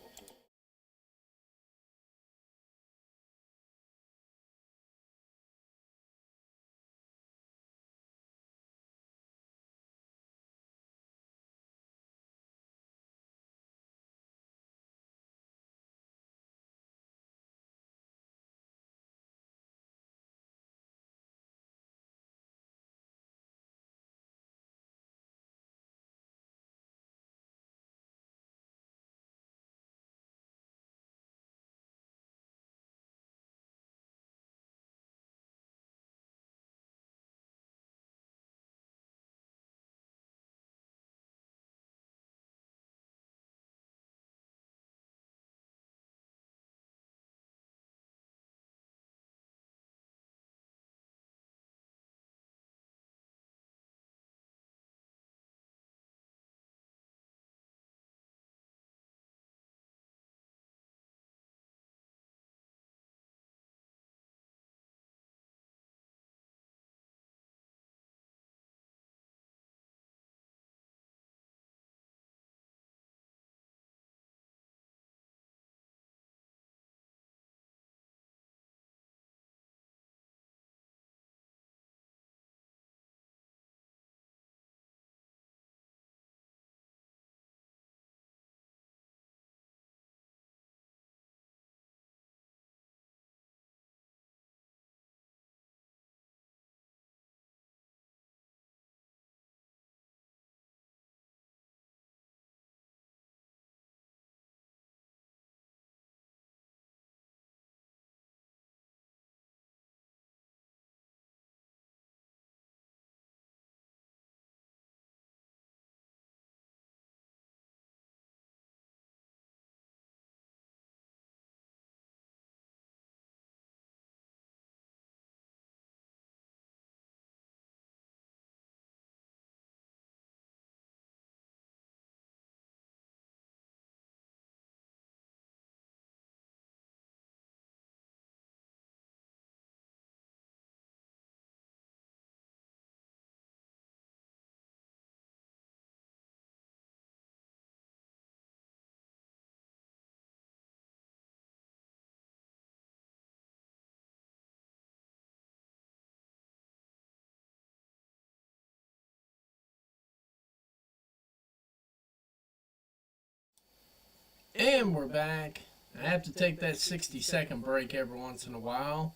And we're back. I have to take that 60-second break every once in a while.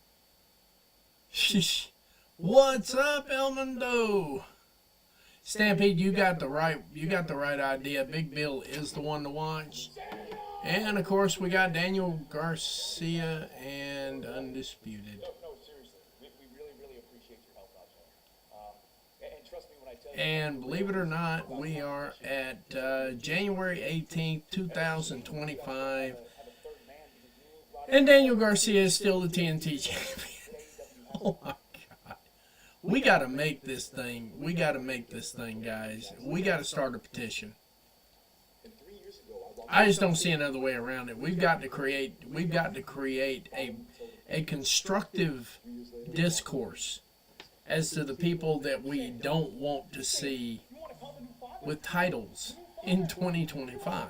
What's up, El Mundo? Stampede, you got the right idea. Big Bill is the one to watch. And of course, we got Daniel Garcia and Undisputed. No, seriously, we really, really appreciate your help out there. And trust me when I tell you. And believe it or not, we are at January 18th, 2025. And Daniel Garcia is still the TNT champion. Oh my God. We got to make this thing. We got to make this thing, guys. We got to start a petition. I just don't see another way around it. We've got to create a constructive discourse as to the people that we don't want to see with titles in 2025.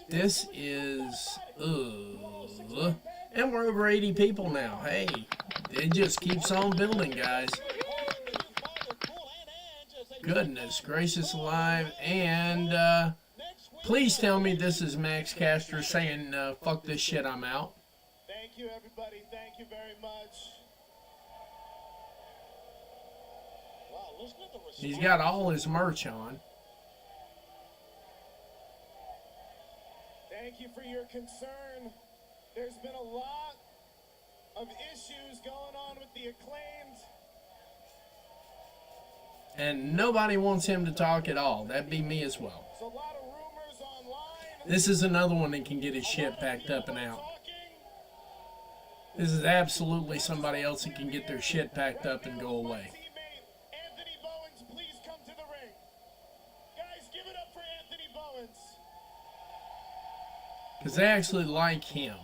This is, and we're over 80 people now. Hey, it just keeps on building, guys. Goodness gracious alive. And please tell me this is Max Caster saying, fuck this shit, I'm out. Thank you, everybody. Thank you very much. He's got all his merch on. Thank you for your concern. There's been a lot of issues going on with the Acclaimed. And nobody wants him to talk at all. That'd be me as well. There's a lot of rumors online. This is another one that can get his shit packed up and out. This is absolutely somebody else that can get their shit packed up and go away. Anthony Bowens, please come to the ring. Guys, give it up for Anthony Bowens. Because they actually like him.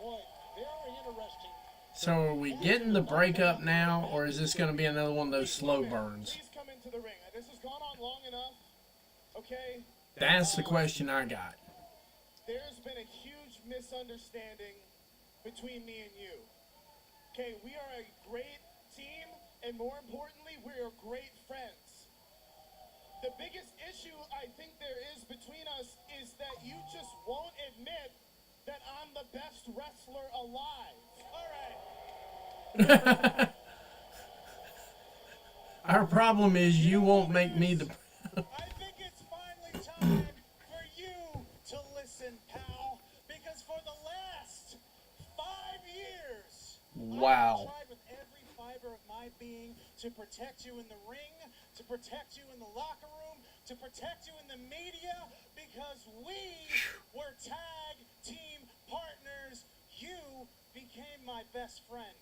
Boy, very interesting. So are we getting the breakup now, or is this going to be another one of those slow burns? Please come into the ring. This has gone on long enough. Okay? That's the question I got. There's been a huge misunderstanding between me and you. Okay, we are a great team, and more importantly, we are great friends. The biggest issue I think there is between us is that you just won't admit that I'm the best wrestler alive. All right. Our problem is you won't make me the... I think it's finally time for you to listen, pal, because for the last 5 years, Wow. I've tried with every fiber of my being to protect you in the ring, to protect you in the locker room, to protect you in the media, because we were tag team partners. You became my best friend.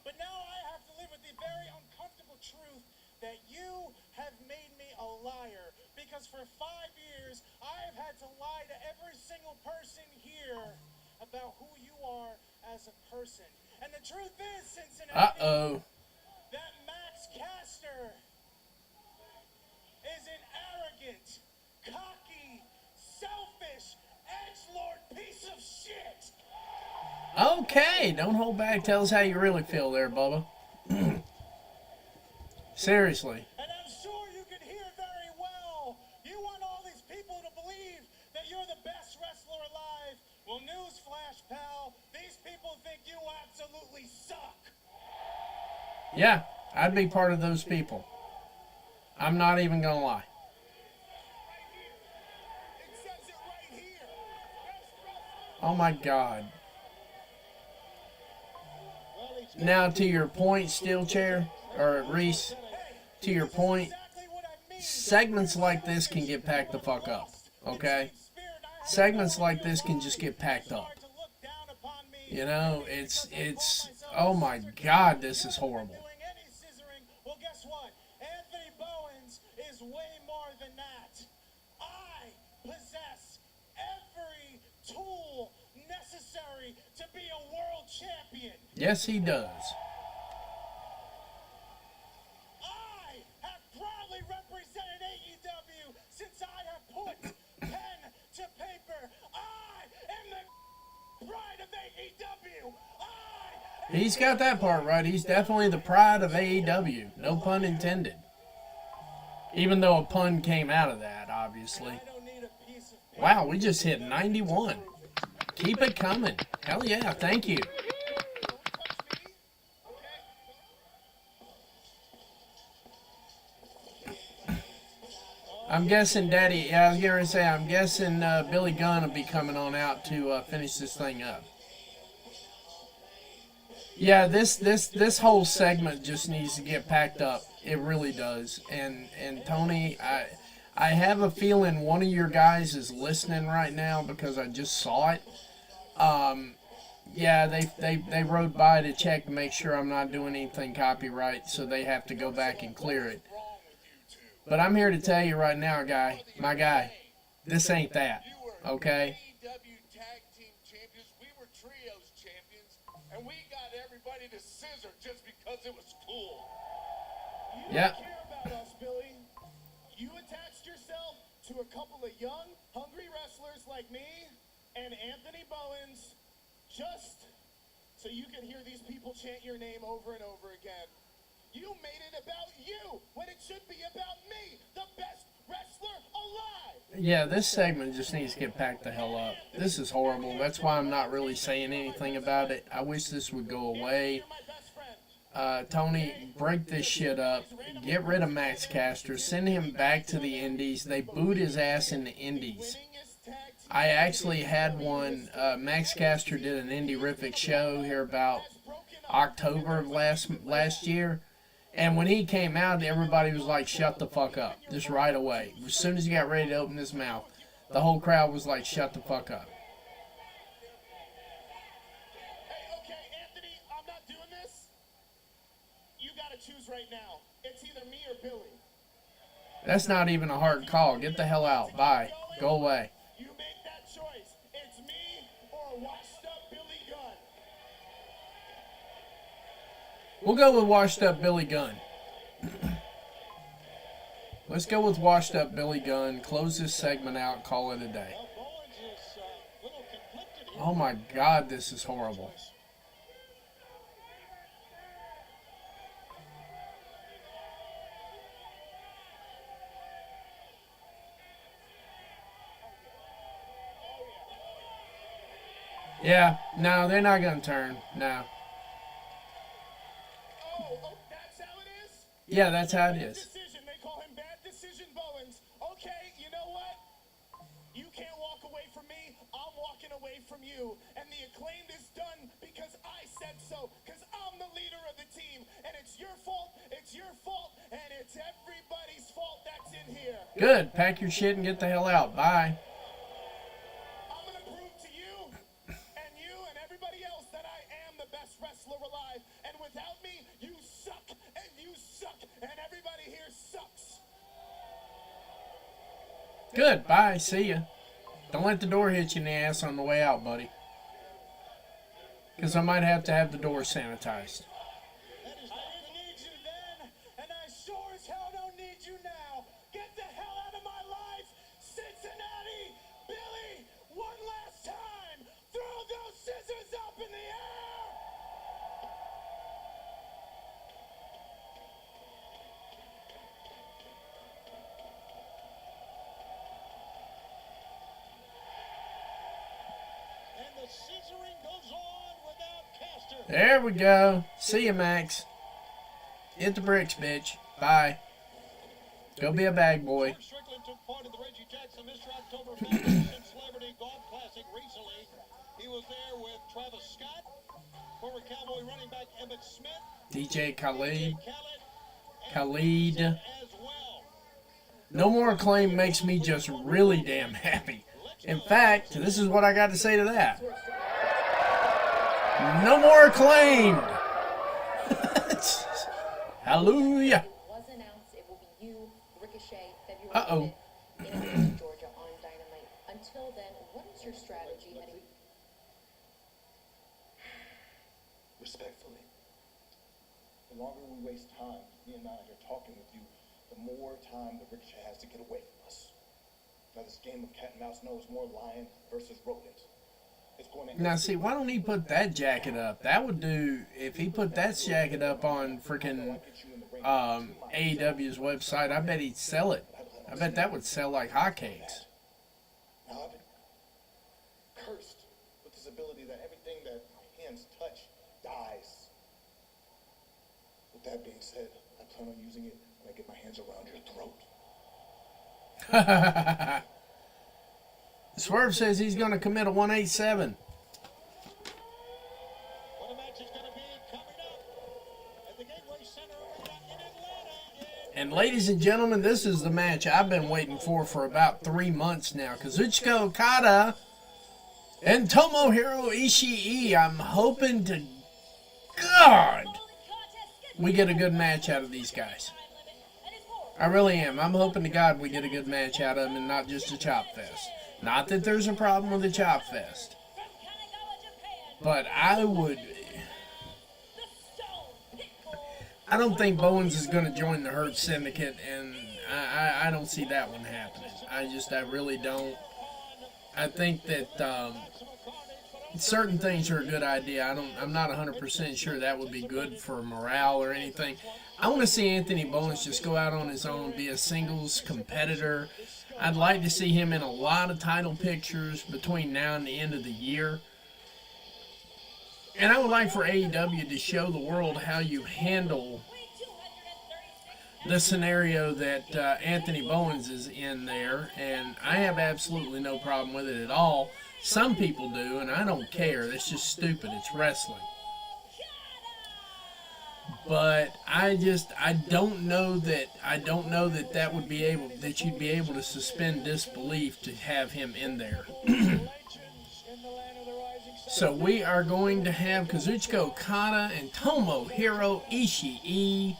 But now I have to live with the very uncomfortable truth that you have made me a liar. Because for 5 years, I have had to lie to every single person here about who you are as a person. And the truth is, Cincinnati, that Max Caster is an arrogant, cocky, selfish, edgelord piece of shit. Okay, don't hold back. Tell us how you really feel there, Bubba. Seriously. And I'm sure you can hear very well. You want all these people to believe that you're the best wrestler alive. Well, newsflash, pal. These people think you absolutely suck. Yeah, I'd be part of those people. I'm not even going to lie. It says it right here. Oh my God. Now to your point, Steel Chair, or Reese, to your point, segments like this can get packed the fuck up, okay? Segments like this can just get packed up. You know, it's, oh my God, this is horrible. Well, guess what? Anthony Bowens is way more than that. I possess every tool necessary to be a world champion. Yes, he does. I have proudly represented AEW since I have put pen to paper. I am the pride of AEW. He's got that part right. He's definitely the pride of AEW. No pun intended. Even though a pun came out of that, obviously. Wow, we just hit 91. Keep it coming. Hell yeah, thank you. I'm guessing Daddy, yeah, I was going to say, I'm guessing Billy Gunn will be coming on out to finish this thing up. Yeah, this whole segment just needs to get packed up. It really does. And Tony, I have a feeling one of your guys is listening right now because I just saw it. Yeah, they rode by to check to make sure I'm not doing anything copyright, so they have to go back and clear it. But I'm here to tell you right now, my guy, this ain't that, okay? AEW Tag Team Champions, we were Trios Champions, and we got everybody to scissor just because it was cool. You don't care about us, Billy. You attached yourself to a couple of young, hungry wrestlers like me and Anthony Bowens just so you could hear these people chant your name over and over again. You made it about you when it should be about me, the best wrestler alive. Yeah, this segment just needs to get packed the hell up. This is horrible. That's why I'm not really saying anything about it. I wish this would go away. Tony, break this shit up. Get rid of Max Caster. Send him back to the Indies. They booed his ass in the Indies. I actually had one. Max Caster did an Indie-rific show here about October of last year. And when he came out, everybody was like, shut the fuck up. Just right away. As soon as he got ready to open his mouth, the whole crowd was like, shut the fuck up. Hey, okay, Anthony, I'm not doing this. You gotta choose right now. It's either me or Billy. That's not even a hard call. Get the hell out. Bye. Go away. You make that choice. It's me or washed up Billy Gunn. We'll go with washed up Billy Gunn. Let's go with washed up Billy Gunn. Close this segment out and call it a day. Oh my God, this is horrible. Yeah, no, they're not going to turn. No. Oh, that's how it is? Yeah, that's how it is. Decision. They call him Bad Decision Bowens. Okay, you know what? You can't walk away from me. I'm walking away from you. And the Acclaimed is done because I said so. Because I'm the leader of the team. And it's your fault. It's your fault. And it's everybody's fault that's in here. Good. Pack your shit and get the hell out. Bye. I'm going to prove to you and everybody else that I am the best wrestler alive. And without me, you suck. And you suck. And everybody here sucks. Good. Bye. See ya. Don't let the door hit you in the ass on the way out, buddy. Because I might have to have the door sanitized. I didn't need you then, and I sure as hell don't need you now. Get the hell out of my life, Cincinnati! Billy, one last time, throw those scissors up in the air! And the scissoring goes on without Caster. There we go. See ya, Max. Hit the bricks, bitch. Bye. Go be a bag boy. Strickland took part in the Reggie Jackson Mr. October Foundation Celebrity Golf Classic recently. He was there with Travis Scott, former Cowboy running back Emmitt Smith, DJ Khaled. Khaled, Khaled. as well. No More Acclaim makes me just really damn happy. In fact, this is what I got to say to that. No more Acclaimed. Hallelujah. Was announced it will be you, Ricochet, February Uh-oh. 5th in Georgia on Dynamite. Until then, what is your strategy heading? Respectfully, the longer we waste time, me and I here talking with you, the more time the Ricochet has to get away from us. Now this game of cat and mouse knows more lion versus rodent. It's going to Now, see, why don't he put that jacket up? That would do, if he put that jacket up on freaking AEW's website, I bet he'd sell it. I bet that would sell like hotcakes. Now I've been cursed with this ability that everything that my hands touch dies. With that being said, I plan on using it when I get my hands around your throat. Swerve says he's going to commit a 187. What a match is going to be coming up at the Gateway Center Arena in Atlanta. And ladies and gentlemen, this is the match I've been waiting for about 3 months now. Kazuchika Okada and Tomohiro Ishii. I'm hoping to God we get a good match out of these guys. I really am. I'm hoping to God we get a good match out of them and not just a chop fest. Not that there's a problem with a chop fest. But I don't think Bowens is going to join the Hurt Syndicate, and I don't see that one happening. I really don't. I think that certain things are a good idea. I'm not 100% sure that would be good for morale or anything. I want to see Anthony Bowens just go out on his own, be a singles competitor. I'd like to see him in a lot of title pictures between now and the end of the year. And I would like for AEW to show the world how you handle the scenario that Anthony Bowens is in there. And I have absolutely no problem with it at all. Some people do, and I don't care. That's just stupid. It's wrestling. But I don't know that would be able, that you'd be able to suspend disbelief to have him in there. So we are going to have Kazuchika Okada and Tomohiro Ishii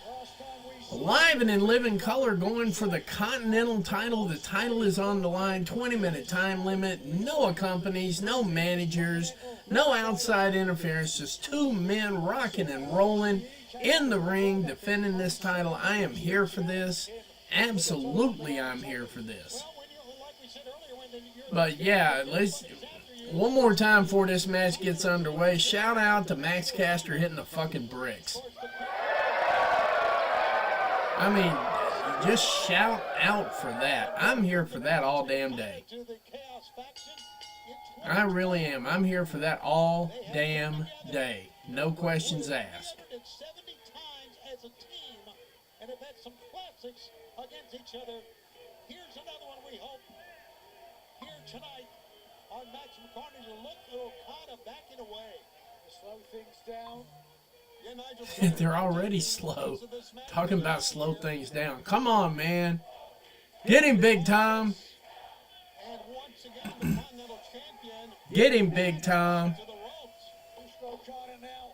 live and in living color going for the Continental title. The title is on the line, 20-minute time limit, no accompanies, no managers, no outside interference, just two men rocking and rolling in the ring defending this title. I am here for this. Absolutely, I'm here for this. But yeah, let's one more time before this match gets underway. Shout out to Max Caster hitting the fucking bricks. I mean, just shout out for that. I'm here for that all damn day. I really am. I'm here for that all damn day. No questions asked. 70 times as a team and have had some classics against each other. Here's another one we hope here tonight on Maximum Carnage. Look at Okada backing away to slow things down. Yeah, Nigel, They're already slow. Talking about slow things down. Come on, man. Get him, Big Tom. and once again the Continental Champion Get him, Big Tom. to the ropes. Okada now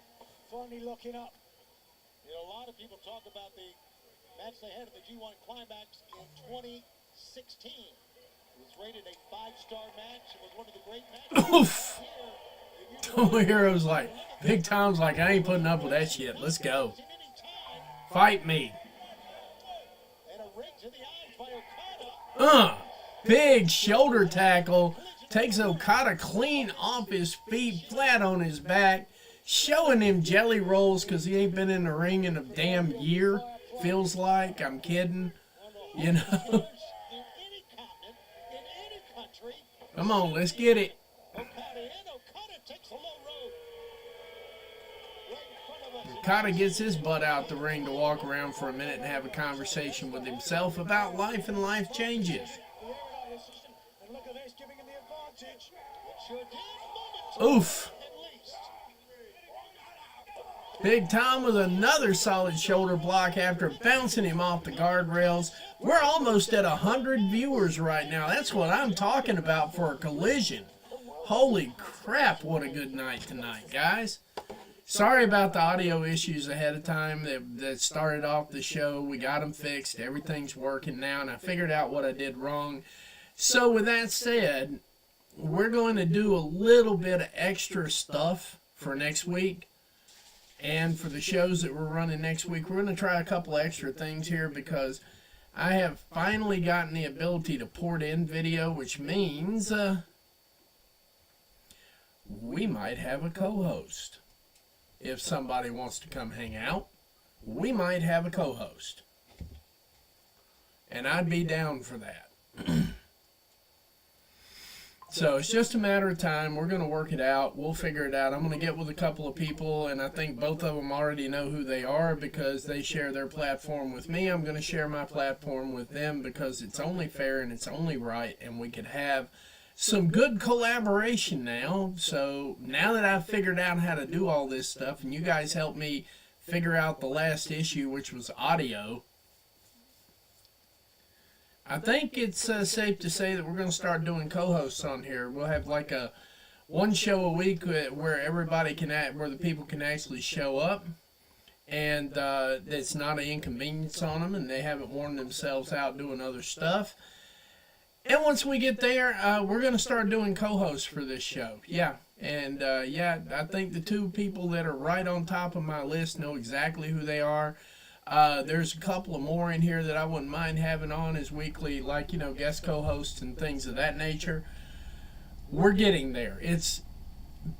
finally locking up. You know, a lot of people talk about the match they had at the G1 Climax in 2016. It was rated a 5-star match. It was one of the great matches. Oof. Tomohiro's like, Big Tom's like, I ain't putting up with that shit. Let's go. Fight me. And a ring to the eyes by Okada. Big shoulder tackle. Takes Okada clean off his feet, flat on his back. Showing him jelly rolls because he ain't been in the ring in a damn year. Feels like. I'm kidding. You know. In any continent, in any country, Come on, let's get it. Okada takes the low road. Right in front of us. Okada gets his butt out the ring to walk around for a minute and have a conversation with himself about life and life changes. And look at this, giving him the advantage. Sure did. Oof. At least. Big Tom with another solid shoulder block after bouncing him off the guardrails. We're almost at 100 viewers right now. That's what I'm talking about for a collision. Holy crap, what a good night tonight, guys. Sorry about the audio issues ahead of time that started off the show. We got them fixed. Everything's working now, and I figured out what I did wrong. So with that said, we're going to do a little bit of extra stuff for next week. And for the shows that we're running next week, we're going to try a couple extra things here because I have finally gotten the ability to port in video, which means we might have a co-host. If somebody wants to come hang out, we might have a co-host. And I'd be down for that. So it's just a matter of time. We're going to work it out. We'll figure it out. I'm going to get with a couple of people, and I think both of them already know who they are because they share their platform with me. I'm going to share my platform with them because it's only fair and it's only right, and we could have some good collaboration now. So now that I've figured out how to do all this stuff, and you guys helped me figure out the last issue, which was audio, I think it's safe to say that we're going to start doing co-hosts on here. We'll have like a one show a week where everybody can where the people can actually show up, and it's not an inconvenience on them, and they haven't worn themselves out doing other stuff. And once we get there, we're going to start doing co-hosts for this show. Yeah, and yeah, I think the two people that are right on top of my list know exactly who they are. There's a couple of more in here that I wouldn't mind having on as weekly, like, you know, guest co-hosts and things of that nature. We're getting there. It's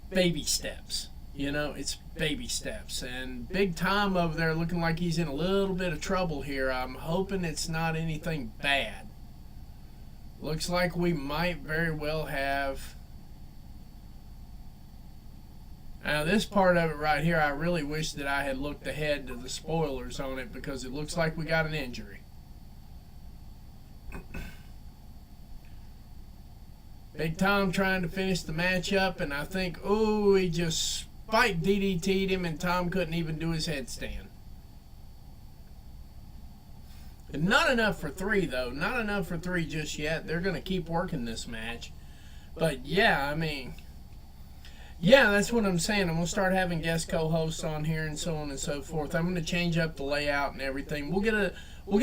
baby steps. You know, it's baby steps. And Big Tom over there looking like he's in a little bit of trouble here. I'm hoping it's not anything bad. Looks like we might very well have... Now, this part of it right here, I really wish that I had looked ahead to the spoilers on it because it looks like we got an injury. Big Tom trying to finish the match up, and I think, oh, he just spiked DDT'd him, and Tom couldn't even do his headstand. And not enough for 3, though. Not enough for 3 just yet. They're going to keep working this match. But, yeah, I mean... yeah, that's what I'm saying. I'm going to start having guest co-hosts on here and so on and so forth. I'm going to change up the layout and everything. We'll get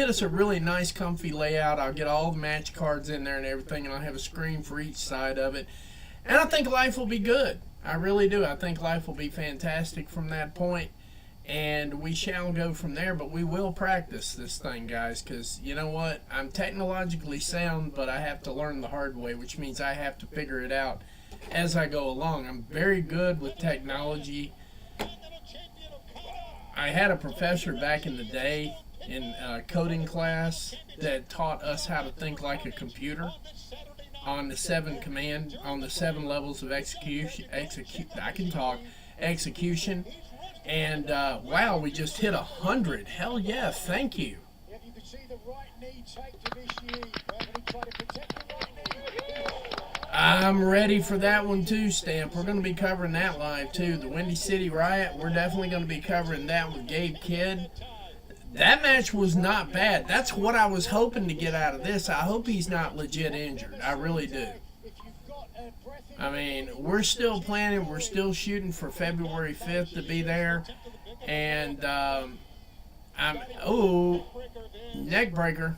us a really nice, comfy layout. I'll get all the match cards in there and everything, and I'll have a screen for each side of it. And I think life will be good. I really do. I think life will be fantastic from that point. And we shall go from there, but we will practice this thing, guys, because you know what? I'm technologically sound, but I have to learn the hard way, which means I have to figure it out as I go along. I'm very good with technology. I had a professor back in the day in coding class that taught us how to think like a computer on the 7 levels of execution. Execution. And wow, we just hit 100. Hell yeah, thank you. Yeah, you can see the right knee take to Ishii. He tried to protect the right knee. I'm ready for that one too, Stamp. We're going to be covering that live too. The Windy City Riot, we're definitely going to be covering that with Gabe Kidd. That match was not bad. That's what I was hoping to get out of this. I hope he's not legit injured. I really do. I mean, we're still planning. We're still shooting for February 5th to be there. And, neck breaker.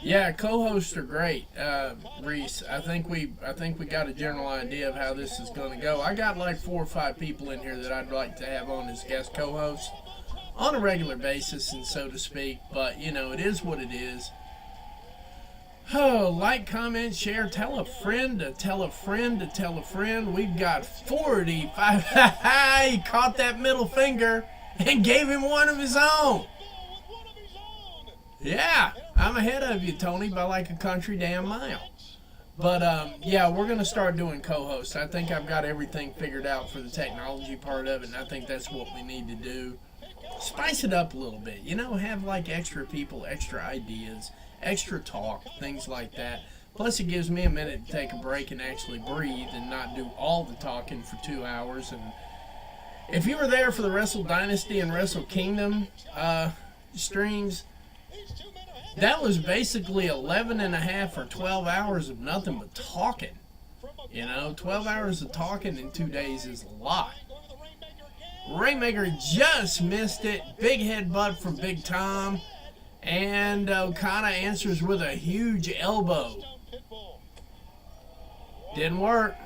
Yeah, co-hosts are great, Reese. I think we got a general idea of how this is going to go. I got like 4 or 5 people in here that I'd like to have on as guest co-hosts on a regular basis, and so to speak. But you know, it is what it is. Oh, like, comment, share, tell a friend to tell a friend to tell a friend. We've got 45. He caught that middle finger and gave him one of his own. Yeah, I'm ahead of you, Tony, by like a country damn mile. But, yeah, we're going to start doing co-hosts. I think I've got everything figured out for the technology part of it, and I think that's what we need to do. Spice it up a little bit. You know, have like extra people, extra ideas, extra talk, things like that. Plus, it gives me a minute to take a break and actually breathe and not do all the talking for 2 hours. And if you were there for the Wrestle Dynasty and Wrestle Kingdom streams, that was basically 11 and a half or 12 hours of nothing but talking. You know, 12 hours of talking in 2 days is a lot. Rainmaker just missed it. Big headbutt from Big Tom. And Okada answers with a huge elbow. Didn't work.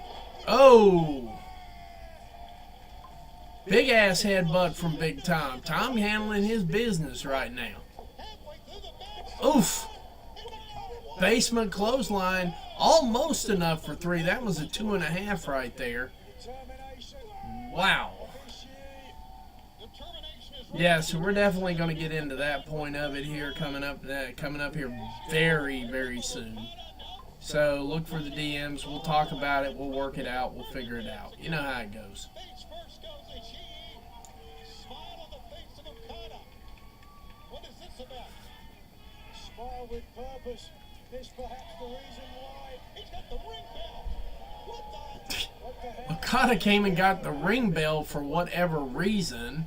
Oh! Big ass headbutt from Big Tom. Tom handling his business right now. Oof! Basement clothesline. Almost enough for 3. That was a 2.5 right there. Wow. Yeah, so we're definitely going to get into that point of it here coming up here very, very soon. So look for the DMs. We'll talk about it. We'll work it out. We'll figure it out. You know how it goes. Face first goes Ishii. Smile on the face of Okada. What is this about? Smile with purpose. This perhaps the reason why. He's got the ring bell. What the hell? Okada came and got the ring bell for whatever reason.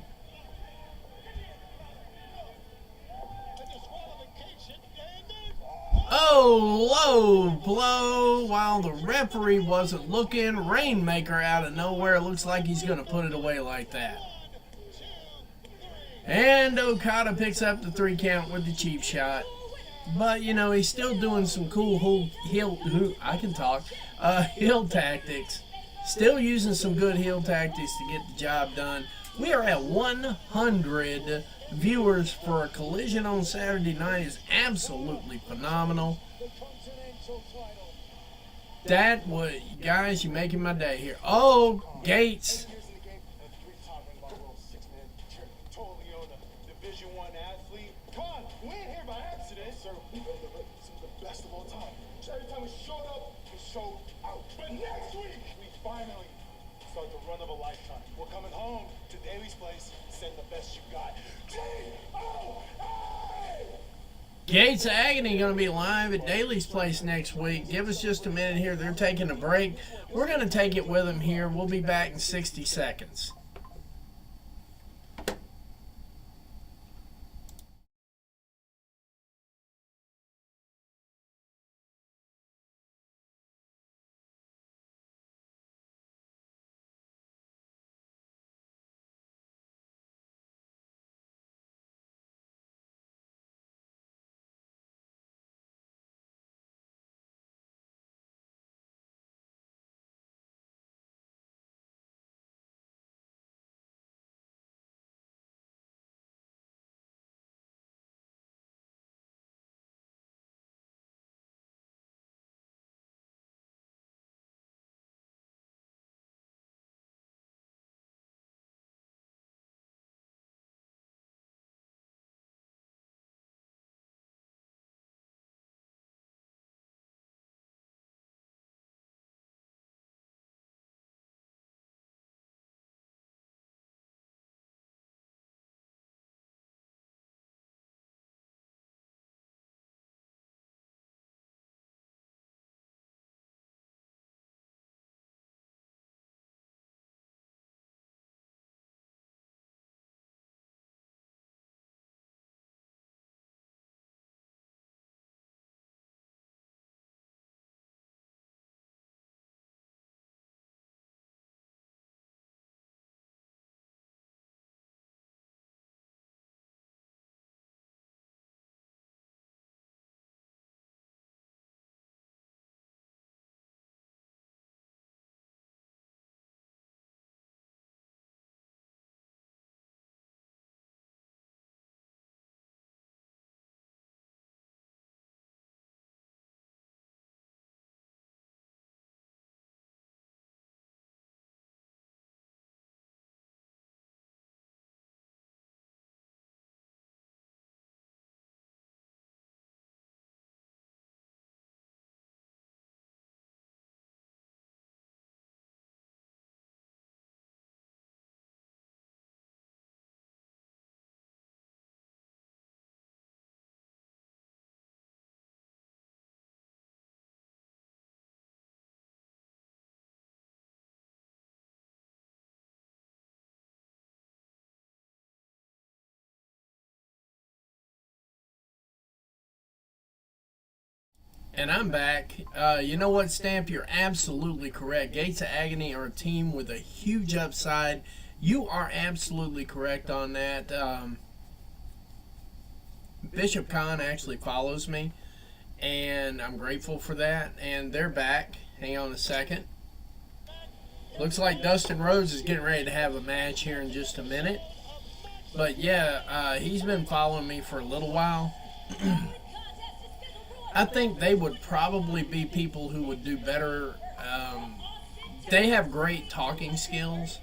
Oh, low blow while the referee wasn't looking. Rainmaker out of nowhere. Looks like he's going to put it away like that. And Okada picks up the 3 count with the cheap shot. But, you know, he's still doing some cool heel tactics. Still using some good heel tactics to get the job done. We are at 100 viewers for a Collision on Saturday night. Is absolutely phenomenal. That was, guys, you're making my day here. Oh, Gates. Division 1 athlete. Come on, we ain't here by accident, sir. We are some of the best of all time. Every time we showed up, we showed out. But next week, we finally start the run of a lifetime. We're coming home to Daly's place. Send the best you got. Gates of Agony going to be live at Daly's place next week. Give us just a minute here. They're taking a break. We're going to take it with them here. We'll be back in 60 seconds. And I'm back. You know what, Stamp? You're absolutely correct. Gates of Agony are a team with a huge upside. You are absolutely correct on that. Bishop Khan actually follows me, and I'm grateful for that. And they're back. Hang on a second. Looks like Dustin Rhodes is getting ready to have a match here in just a minute. But yeah, he's been following me for a little while. I think they would probably be people who would do better. They have great talking skills,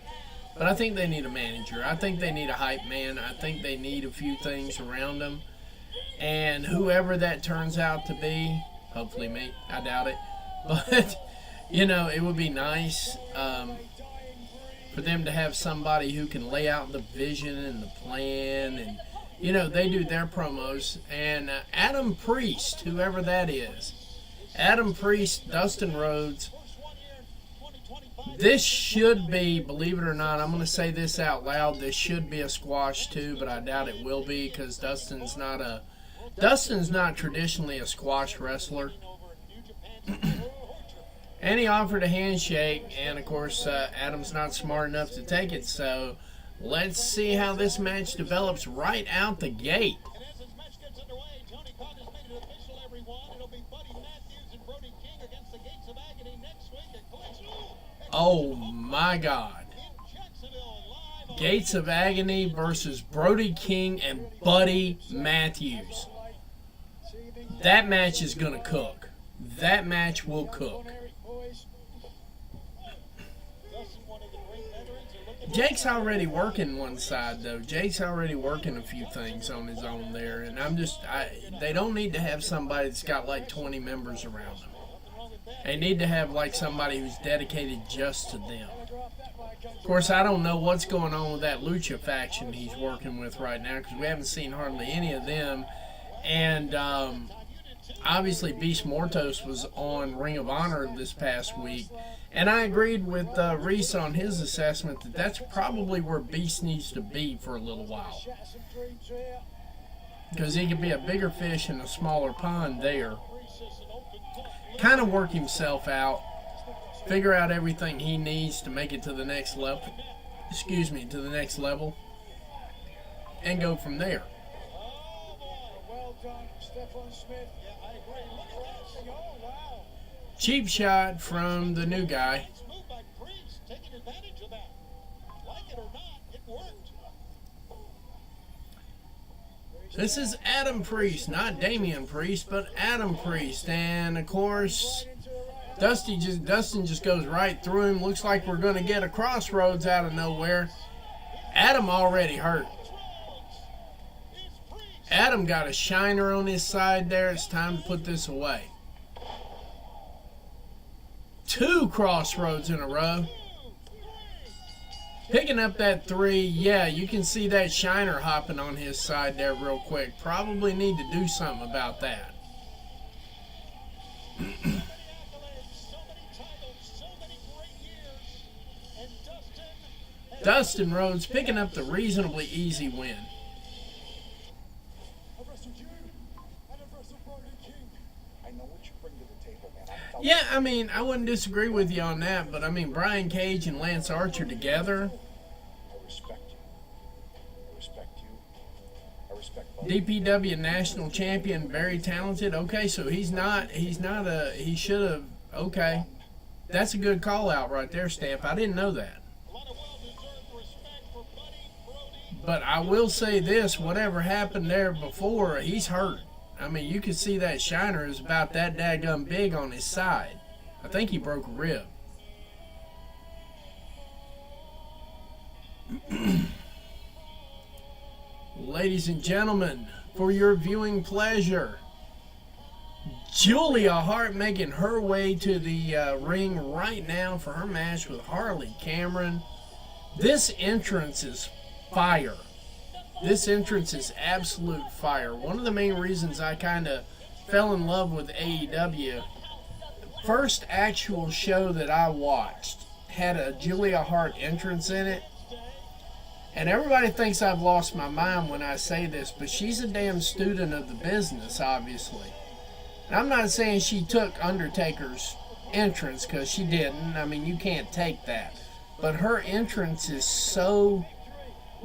But I think they need a manager. I think they need a hype man. I think they need a few things around them. And whoever that turns out to be, hopefully me, I doubt it. But, you know, it would be nice for them to have somebody who can lay out the vision and the plan. And, you know, they do their promos. And Adam Priest, whoever that is, Adam Priest, Dustin Rhodes, this should be, believe it or not, I'm going to say this out loud, this should be a squash too, but I doubt it will be because Dustin's not traditionally a squash wrestler. And he offered a handshake, and of course Adam's not smart enough to take it, so let's see how this match develops right out the gate. Oh my God. Gates of Agony versus Brody King and Buddy Matthews. That match is going to cook. That match will cook. Jake's already working one side, though. Jake's already working a few things on his own there. And they don't need to have somebody that's got like 20 members around them. They need to have like somebody who's dedicated just to them. Of course, I don't know what's going on with that Lucha faction he's working with right now because we haven't seen hardly any of them. And obviously Beast Mortos was on Ring of Honor this past week. And I agreed with Reese on his assessment that that's probably where Beast needs to be for a little while. Because he could be a bigger fish in a smaller pond there. Kind of work himself out, figure out everything he needs to make it to the next level, to the next level, and go from there. Cheap shot from the new guy. This is Adam Priest, not Damian Priest, but Adam Priest. And, of course, Dustin just goes right through him. Looks like we're going to get a crossroads out of nowhere. Adam already hurt. Adam got a shiner on his side there. It's time to put this away. 2 crossroads in a row. Picking up that 3, yeah, you can see that shiner hopping on his side there real quick. Probably need to do something about that. Dustin Rhodes picking up the reasonably easy win. Yeah, I mean, I wouldn't disagree with you on that, but I mean, Brian Cage and Lance Archer together. I respect you. I respect you. I respect both. DPW national champion, very talented. Okay, so he should have, okay. That's a good call out right there, Stamp. I didn't know that. But I will say this, whatever happened there before, he's hurt. I mean, you can see that shiner is about that daggum big on his side. I think he broke a rib. Ladies and gentlemen, for your viewing pleasure, Julia Hart making her way to the ring right now for her match with Harley Cameron. This entrance is fire. This entrance is absolute fire. One of the main reasons I kind of fell in love with AEW, first actual show that I watched had a Julia Hart entrance in it. And everybody thinks I've lost my mind when I say this, but she's a damn student of the business, obviously. And I'm not saying she took Undertaker's entrance, because she didn't. I mean, you can't take that. But her entrance is so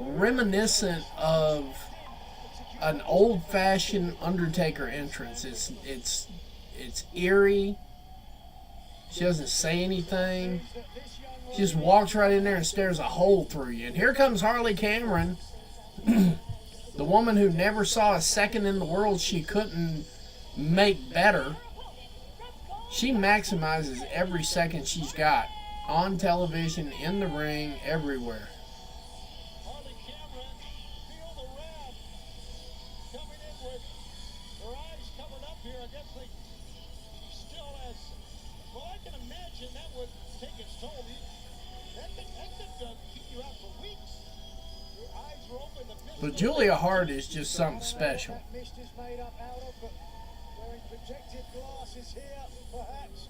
reminiscent of an old-fashioned Undertaker entrance. It's eerie. She doesn't say anything. She just walks right in there and stares a hole through you. And here comes Harley Cameron, the woman who never saw a second in the world she couldn't make better. She maximizes every second she's got on television, in the ring, everywhere. guess he still has. Well, I can imagine that would take its toll. That could keep you out for weeks. Your eyes are open. But Julia Hart is just something special. That mist is made up out of, but wearing protective glasses here, perhaps.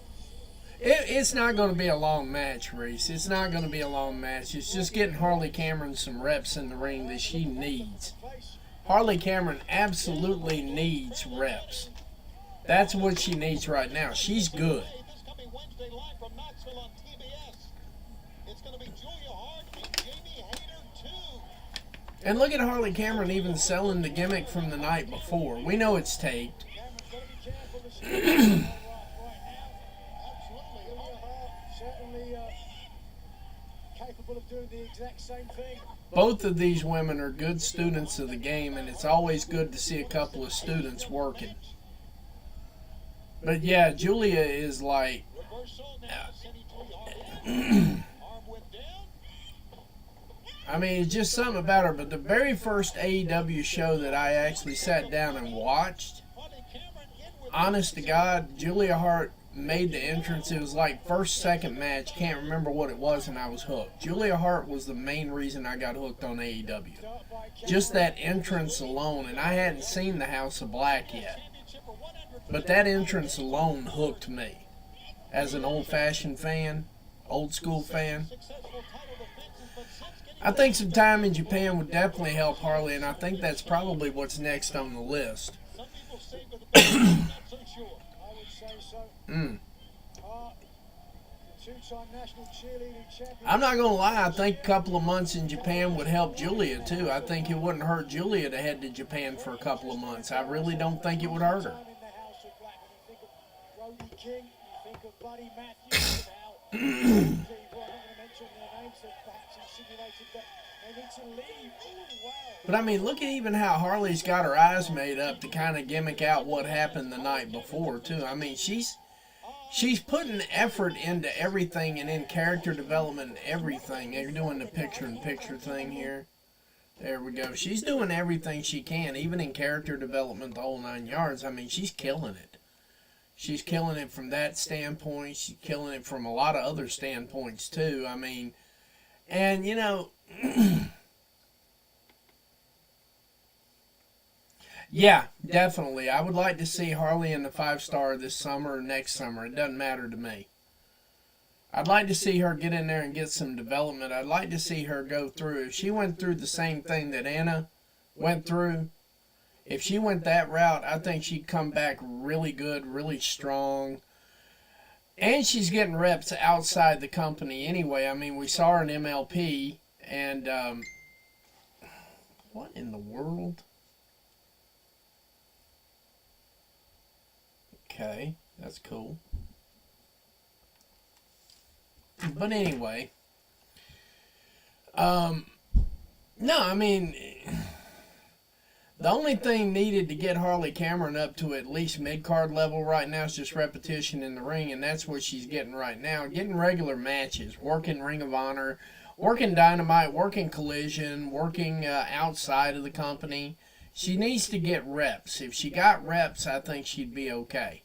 It's not going to be a long match, Reese. It's not going to be a long match. It's just getting Harley Cameron some reps in the ring that she needs. Harley Cameron absolutely needs reps. That's what she needs right now. She's good. This coming Wednesday live from Knoxville on TBS. It's going to be Julia Hart and Jamie Hayter too. And look at Harley Cameron even selling the gimmick from the night before. We know it's taped. Capable of doing the exact same thing. Both of these women are good students of the game, and it's always good to see a couple of students working. But yeah, Julia is like... I mean, it's just something about her. But the very first AEW show that I actually sat down and watched, honest to God, Julia Hart made the entrance. It was like first, second match. Can't remember what it was, and I was hooked. Julia Hart was the main reason I got hooked on AEW. Just that entrance alone, and I hadn't seen the House of Black yet. But that entrance alone hooked me. As an old-fashioned fan, old-school fan. I think some time in Japan would definitely help Harley, and I think that's probably what's next on the list. I'm not going to lie, I think a couple of months in Japan would help Julia too. I think it wouldn't hurt Julia to head to Japan for a couple of months. I really don't think it would hurt her. But I mean, look at even how Harley's got her eyes made up to kind of gimmick out what happened the night before too. I mean, she's putting effort into everything and in character development and everything. They're doing the picture-in-picture thing here. There we go. She's doing everything she can, even in character development, the whole 9 yards. I mean, she's killing it. She's killing it from that standpoint. She's killing it from a lot of other standpoints, too. I mean, and, you know... Yeah, definitely. I would like to see Harley in the 5-star this summer or next summer. It doesn't matter to me. I'd like to see her get in there and get some development. I'd like to see her go through. If she went through the same thing that Anna went through, if she went that route, I think she'd come back really good, really strong. And she's getting reps outside the company anyway. I mean, we saw her in MLP, and what in the world? Okay, that's cool. But anyway, no, I mean, the only thing needed to get Harley Cameron up to at least mid-card level right now is just repetition in the ring, and that's what she's getting right now. Getting regular matches, working Ring of Honor, working Dynamite, working Collision, working outside of the company. She needs to get reps. If she got reps, I think she'd be okay.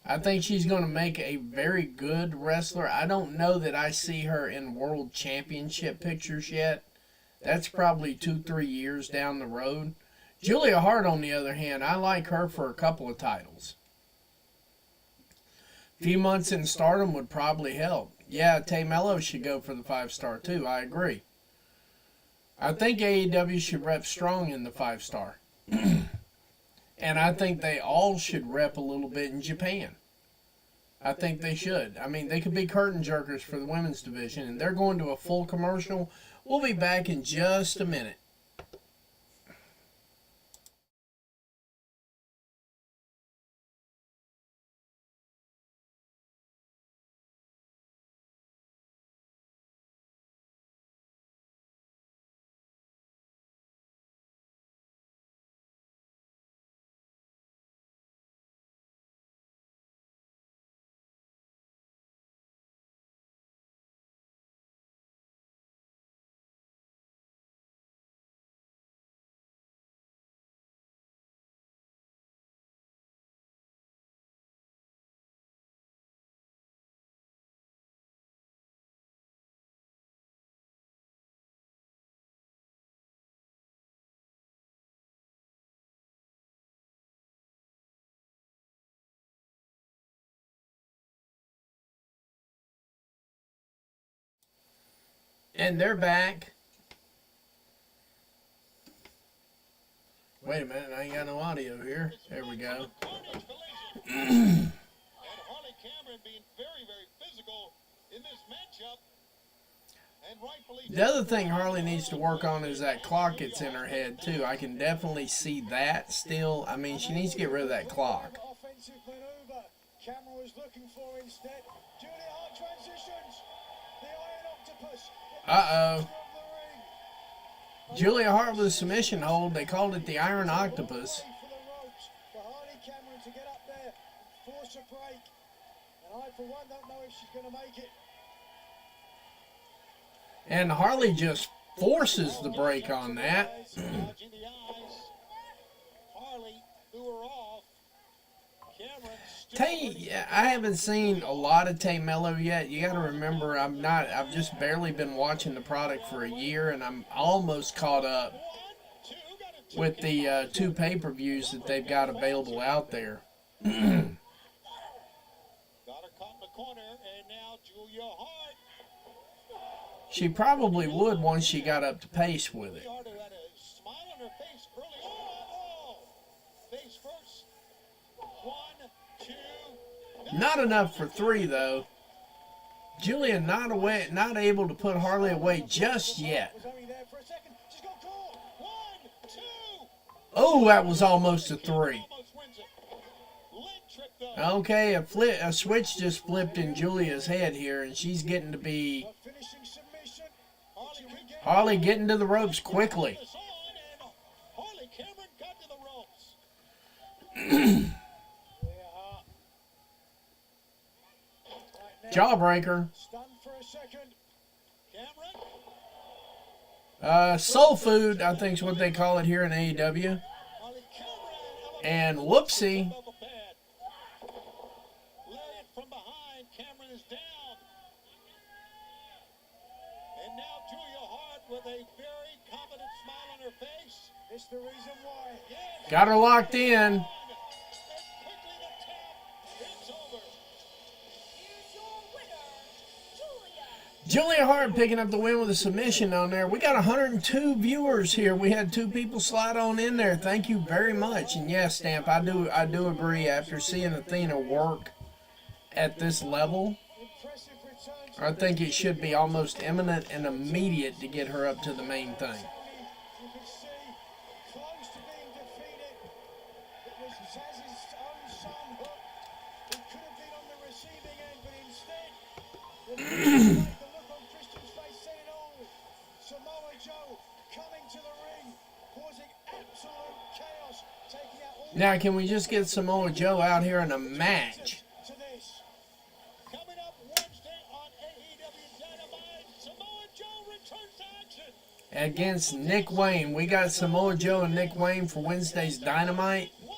I think she's going to make a very good wrestler. I don't know that I see her in world championship pictures yet. That's probably 2-3 years down the road. Julia Hart, on the other hand, I like her for a couple of titles. A few months in Stardom would probably help. Yeah, Tay Mello should go for the 5-star too. I agree. I think AEW should rep strong in the 5-star. And I think they all should rep a little bit in Japan. I think they should. I mean, they could be curtain jerkers for the women's division, and they're going to a full commercial. We'll be back in just a minute. And they're back. Wait a minute, I ain't got no audio here. There we go. And Harley Cameron being very, very physical in this matchup. And rightfully The other thing Harley needs to work on is that clock that's in her head, too. I can definitely see that still. I mean, she needs to get rid of that clock. Offensive maneuver. Cameron was looking for instead. Julia Hart transitions. The Iron Octopus. Uh-oh. Julia Hart with a submission hold. They called it the Iron Octopus. For Harley Cameron to get up there and force a break. And I, for one, don't know if she's going to make it. And Harley just forces the break on that. Harley threw her off. Cameron I haven't seen a lot of Tay Mello yet. You got to remember, I've just barely been watching the product for a year, and I'm almost caught up with the 2 pay-per-views that they've got available out there. got her caught in the corner, and now Julia Hart. She probably would once she got up to pace with it. Hart had a smile on her face early on. Face first. 1, 2. Not enough for 3, though. Julia not able to put Harley away just yet. Oh, that was almost a 3. Okay, a switch just flipped in Julia's head here, and she's getting to be... Harley getting to the ropes quickly. Harley Cameron got to the ropes. Jawbreaker. Stunned for a second. Cameron. Soul food, I think is what they call it here in AEW. And whoopsie. Lariat from behind. Cameron is down. And now Julia Hart with a very confident smile on her face. It's the reason why. Yes. Got her locked in. And quickly the tap. It's over. Here's your winner, Julia. Julia Hart picking up the win with a submission on there. We got 102 viewers here. We had 2 people slide on in there. Thank you very much. And yes, Stamp, I do agree. After seeing Athena work at this level, I think it should be almost imminent and immediate to get her up to the main thing. You could see close to being defeated. It was Zaz's own son Hook who could have been on the receiving end, but instead, the look on Christian's face said it all. Samoa Joe coming to the ring, causing absolute chaos, taking out all. Now, can we just get Samoa Joe out here in a match? To this. Coming up Wednesday on AEW Dynamite, Samoa Joe returns to action. Against Nick Wayne. We got Samoa Joe and Nick Wayne for Wednesday's Dynamite. Wayne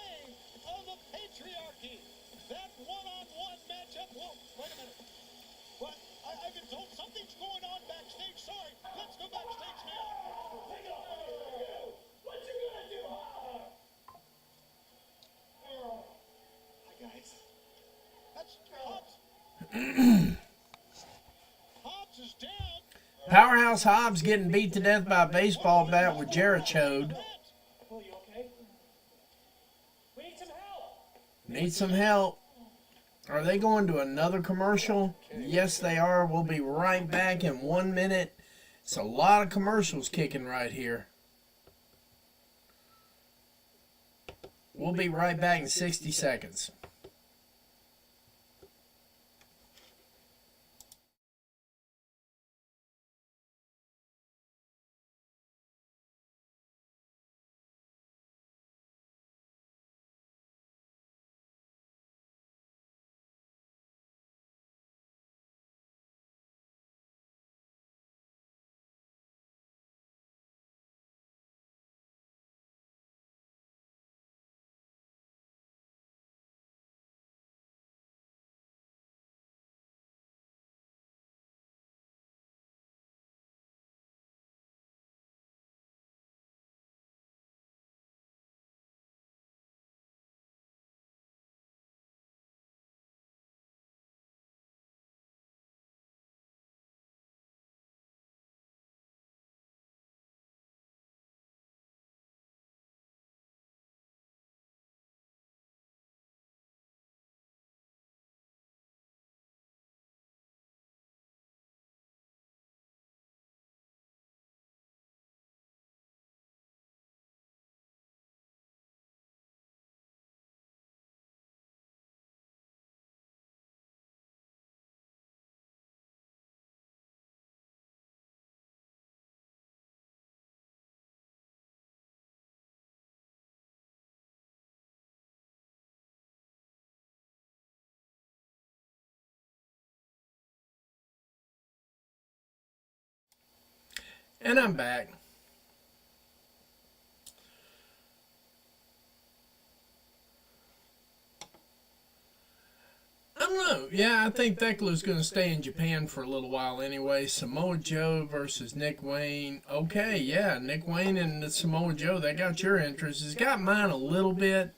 of the Patriarchy. That one-on-one matchup. Whoa, wait a minute. What? I've been told something's going on backstage. Sorry. Let's go backstage now. What you gonna do, Hi, guys. That's Hobbs. Hobbs is down. Powerhouse Hobbs getting beat to death by a baseball bat with Jericho. Well, you okay? We need some help. Need some help. Are they going to another commercial? Yes, they are. We'll be right back in 1 minute. It's a lot of commercials kicking right here. We'll be right back in 60 seconds. And I'm back. I don't know. Yeah, I think Thecla's going to stay in Japan for a little while anyway. Samoa Joe versus Nick Wayne. Okay, yeah, Nick Wayne and Samoa Joe, that got your interest. It's got mine a little bit.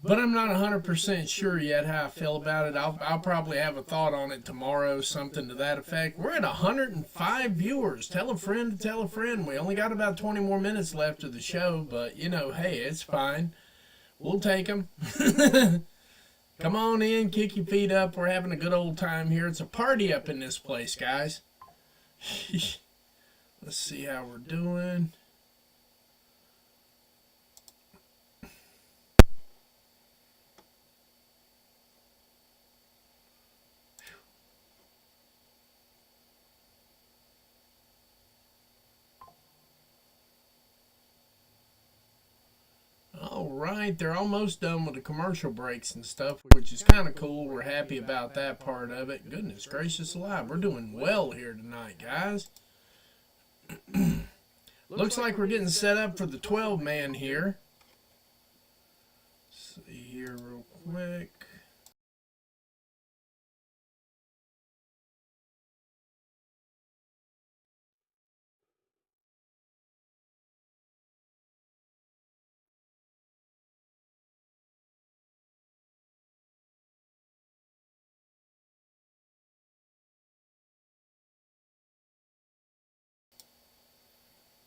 But I'm not 100% sure yet how I feel about it. I'll probably have a thought on it tomorrow, something to that effect. We're at 105 viewers. Tell a friend to tell a friend. We only got about 20 more minutes left of the show, but, you know, hey, it's fine. We'll take them. Come on in, kick your feet up. We're having a good old time here. It's a party up in this place, guys. Let's see how we're doing. All right, they're almost done with the commercial breaks and stuff, which is kind of cool. We're happy about that part of it. Goodness gracious alive, we're doing well here tonight, guys. Looks like we're getting set up for the 12-man here. Let's see here real quick.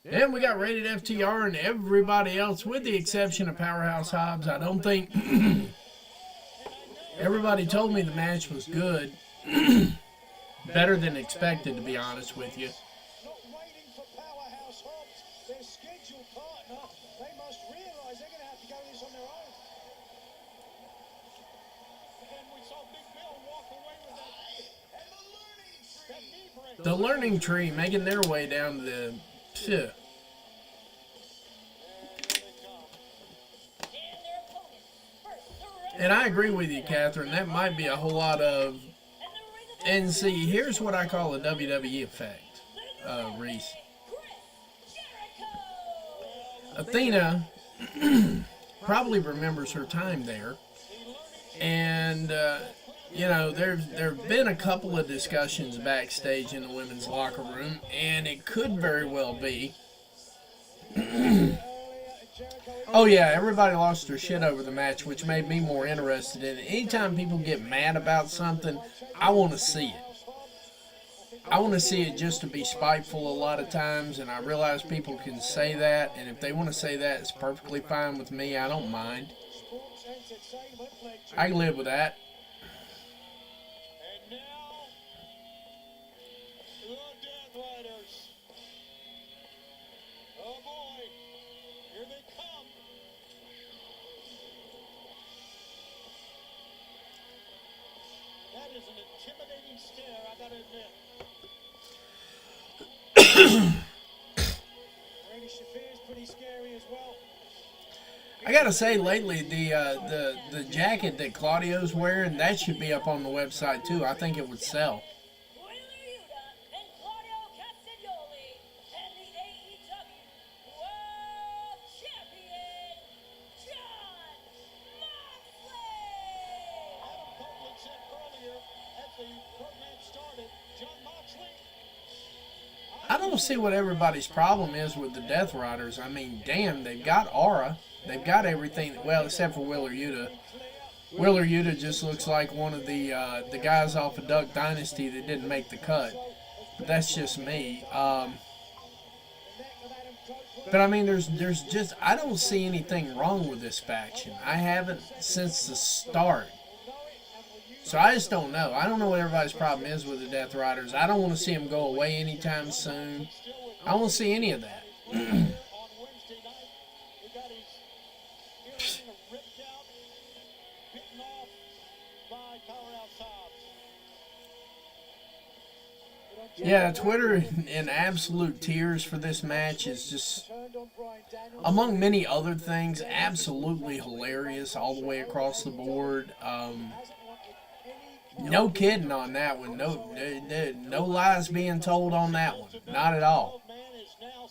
And we got Rated FTR and everybody else, with the exception of Powerhouse Hobbs. I don't think everybody told me the match was good. Better than expected, to be honest with you. Not waiting for Powerhouse Hobbs, their scheduled partner. They must realize they're going to have to go this on their own. And we saw Big Bill walk away with that knee break. The learning tree making their way down to the... And I agree with you, Catherine. That might be a whole lot of... And see, here's what I call a WWE effect, Reese. Athena probably remembers her time there. And, you know, there have been a couple of discussions backstage in the women's locker room, and it could very well be. Oh, yeah, everybody lost their shit over the match, which made me more interested in it. Anytime people get mad about something, I want to see it. I want to see it just to be spiteful a lot of times, and I realize people can say that, and if they want to say that, it's perfectly fine with me. I don't mind. I can live with that. And now, the Death Riders. Oh boy, here they come. That is an intimidating stare, I gotta admit. Brady Shafir is pretty scary as well. I gotta say, lately, the jacket that Claudio's wearing, that should be up on the website, too. I think it would sell. I don't see what everybody's problem is with the Death Riders. I mean, damn, they've got aura. They've got everything, well, except for Wheeler Yuta. Wheeler Yuta just looks like one of the guys off of Duck Dynasty that didn't make the cut. But that's just me. But I mean, there's just, I don't see anything wrong with this faction. I haven't since the start. So I just don't know. I don't know what everybody's problem is with the Death Riders. I don't want to see them go away anytime soon. I don't want to see any of that. Yeah, Twitter in absolute tears for this match is just, among many other things, absolutely hilarious all the way across the board. No kidding on that one. No lies being told on that one. Not at all. Man is now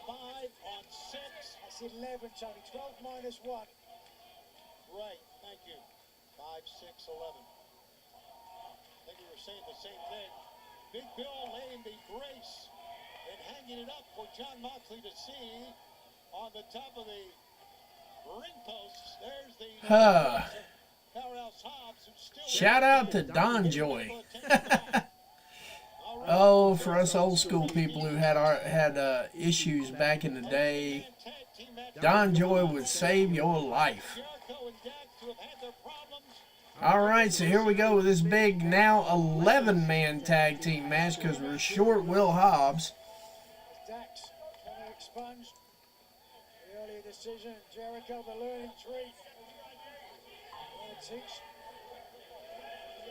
5 on 6. That's 11, Tony. 12 minus 1. Right, thank you. 5, 6, 11. I think we were saying the same thing. Big Bill laying the brace and hanging it up for John Moxley to see on the top of the ring posts. There's the Powerhouse Hobbs, who's still Shout out to Don Joy. Oh, for us old school people who had issues back in the day, Don Joy would save your life. All right, so here we go with this big now 11-man tag team match because we're short Will Hobbs. Dax trying to expunge the earlier decision. Jericho, the learning tree. Want to teach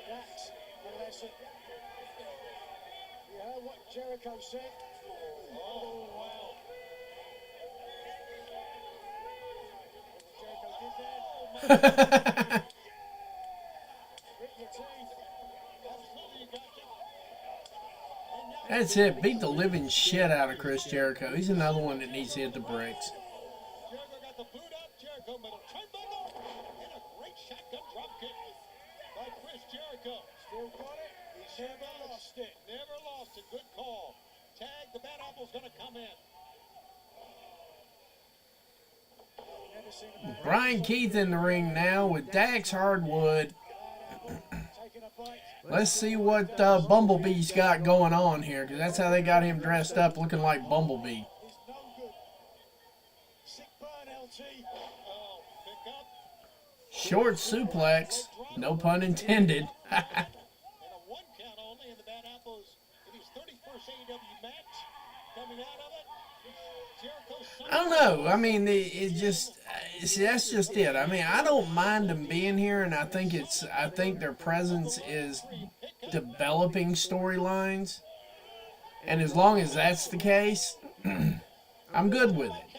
Dax a lesson. You heard what Jericho said? Oh, wow. Jericho did that. That's it. Beat the living shit out of Chris Jericho. He's another one that needs to hit the brakes. Jericho got the boot up. Jericho middle turnbuckle and a great shotgun drop kick by Chris Jericho. Still got it. He's never lost it. Never lost it. Good call. Tag. The Bad Apple's going to come in. Brian Keith in the ring now with Dax Hardwood. Let's see what Bumblebee's got going on here, because that's how they got him dressed up, looking like Bumblebee. Short suplex, no pun intended. And a 1 count only in the Bad Apples in his 31st AEW match. Coming out of it, Jericho. I don't know. I mean, it just that's just it. I mean, I don't mind them being here, and I think their presence is developing storylines, and as long as that's the case, I'm good with it.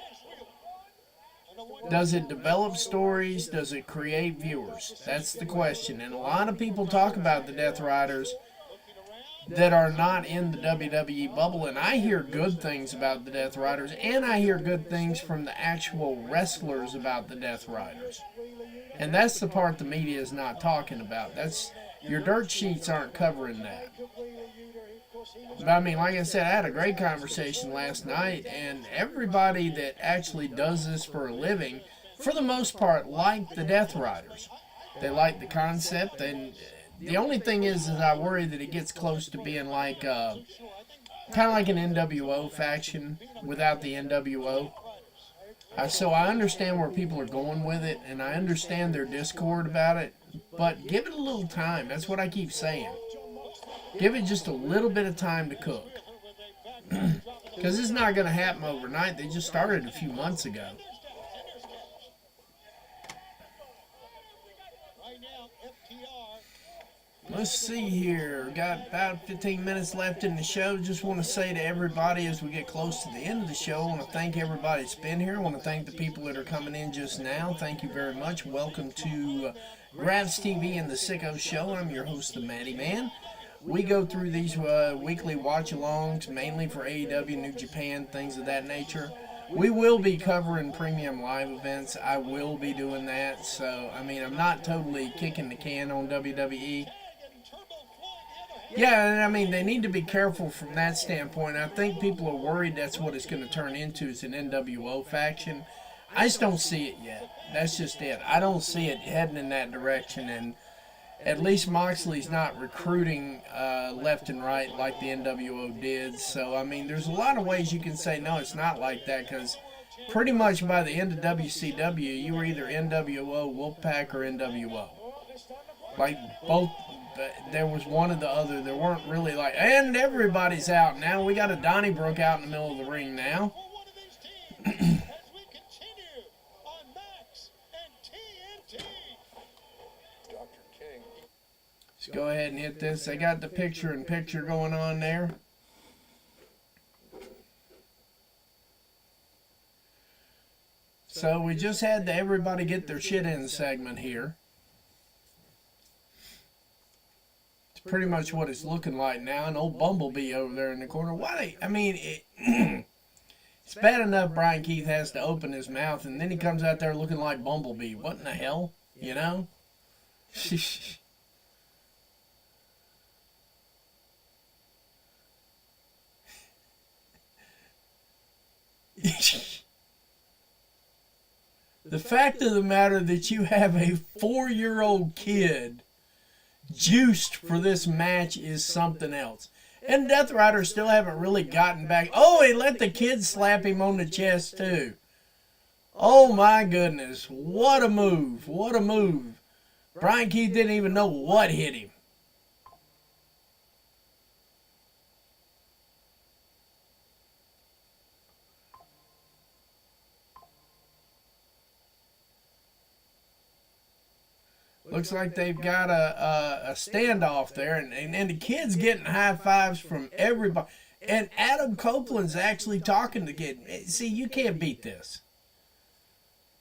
Does it develop stories? Does it create viewers? That's the question. And a lot of people talk about the Death Riders that are not in the WWE bubble, and I hear good things about the Death Riders, and I hear good things from the actual wrestlers about the Death Riders. And that's the part the media is not talking about. That's your dirt sheets aren't covering that. But I mean, like I said, I had a great conversation last night, and everybody that actually does this for a living, for the most part, like the Death Riders. They like the concept, and the only thing is I worry that it gets close to being like, kind of like an NWO faction without the NWO. So I understand where people are going with it, and I understand their discord about it, but give it a little time. That's what I keep saying. Give it just a little bit of time to cook. Because it's not going to happen overnight. They just started a few months ago. Let's see here. Got about 15 minutes left in the show. Just want to say to everybody as we get close to the end of the show, I want to thank everybody that's been here. I want to thank the people that are coming in just now. Thank you very much. Welcome to Grabs TV and the Sicko Show. I'm your host, the Matty Man. We go through these weekly watch-alongs, mainly for AEW, New Japan, things of that nature. We will be covering premium live events. I will be doing that. So, I mean, I'm not totally kicking the can on WWE. Yeah, and I mean, they need to be careful from that standpoint. I think people are worried that's what it's going to turn into, is an NWO faction. I just don't see it yet. That's just it. I don't see it heading in that direction, and at least Moxley's not recruiting left and right like the NWO did. So, I mean, there's a lot of ways you can say, no, it's not like that, because pretty much by the end of WCW, you were either NWO, Wolfpack, or NWO. Like, both, there was one or the other. There weren't really like, and everybody's out now. We got a Donnybrook out in the middle of the ring now. Let's go ahead and hit this. They got the picture-in-picture going on there. So we just had the everybody get their shit in segment here. pretty much what it's looking like now. And old Bumblebee over there in the corner. It's bad enough Brian Keith has to open his mouth, and then he comes out there looking like Bumblebee. What in the hell? You know? The fact of the matter that you have a 4-year-old kid juiced for this match is something else. And Death Rider still haven't really gotten back. Oh, he let the kid slap him on the chest too. Oh my goodness. What a move. What a move. Brian Keith didn't even know what hit him. Looks like they've got a standoff there, and the kid's getting high fives from everybody. And Adam Copeland's actually talking to the kid. See, you can't beat this.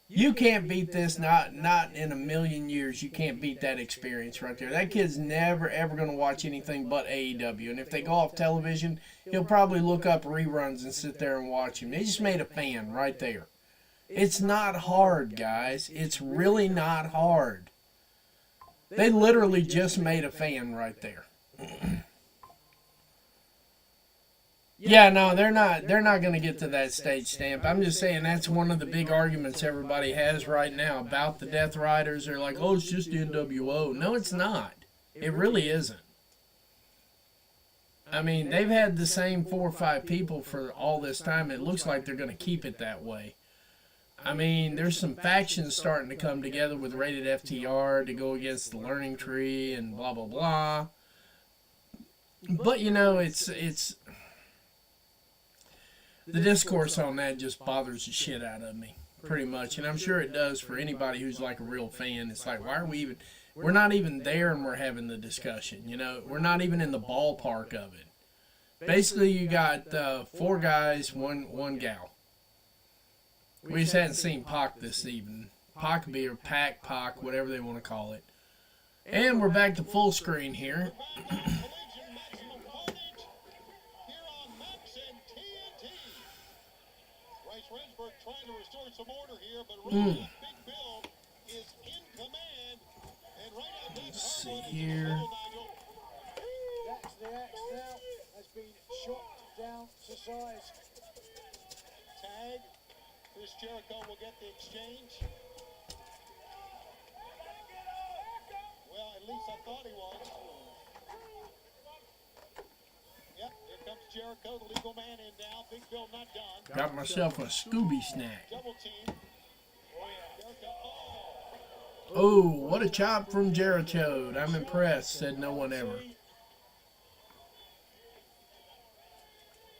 You can't beat this, not in a million years. You can't beat that experience right there. That kid's never, ever going to watch anything but AEW. And if they go off television, he'll probably look up reruns and sit there and watch him. They just made a fan right there. It's not hard, guys. It's really not hard. They literally just made a fan right there. Yeah, no, they're not going to get to that stage stamp. I'm just saying that's one of the big arguments everybody has right now about the Death Riders. They're like, oh, it's just NWO. No, it's not. It really isn't. I mean, they've had the same 4 or 5 people for all this time. It looks like they're going to keep it that way. I mean, there's some factions starting to come together with Rated FTR to go against the Learning Tree and blah, blah, blah. But, you know, it's the discourse on that just bothers the shit out of me, pretty much. And I'm sure it does for anybody who's like a real fan. It's like, why are we even, we're not even there and we're having the discussion, you know? We're not even in the ballpark of it. Basically, you got 4 guys, one gal. We just hadn't seen Pac this evening. Pac be or Pac, whatever they want to call it. And we're back to full screen here. Trying to restore some order here, but really Big Bill is in command. And right out there, let's see here. That's the axe now has been shot down to size. Tag. Chris Jericho will get the exchange. Well, at least I thought he was. Yep, here comes Jericho, the legal man in now. Big Bill not done. Got myself a Scooby snack. Double team. Oh, what a chop from Jericho. I'm impressed, said no one ever.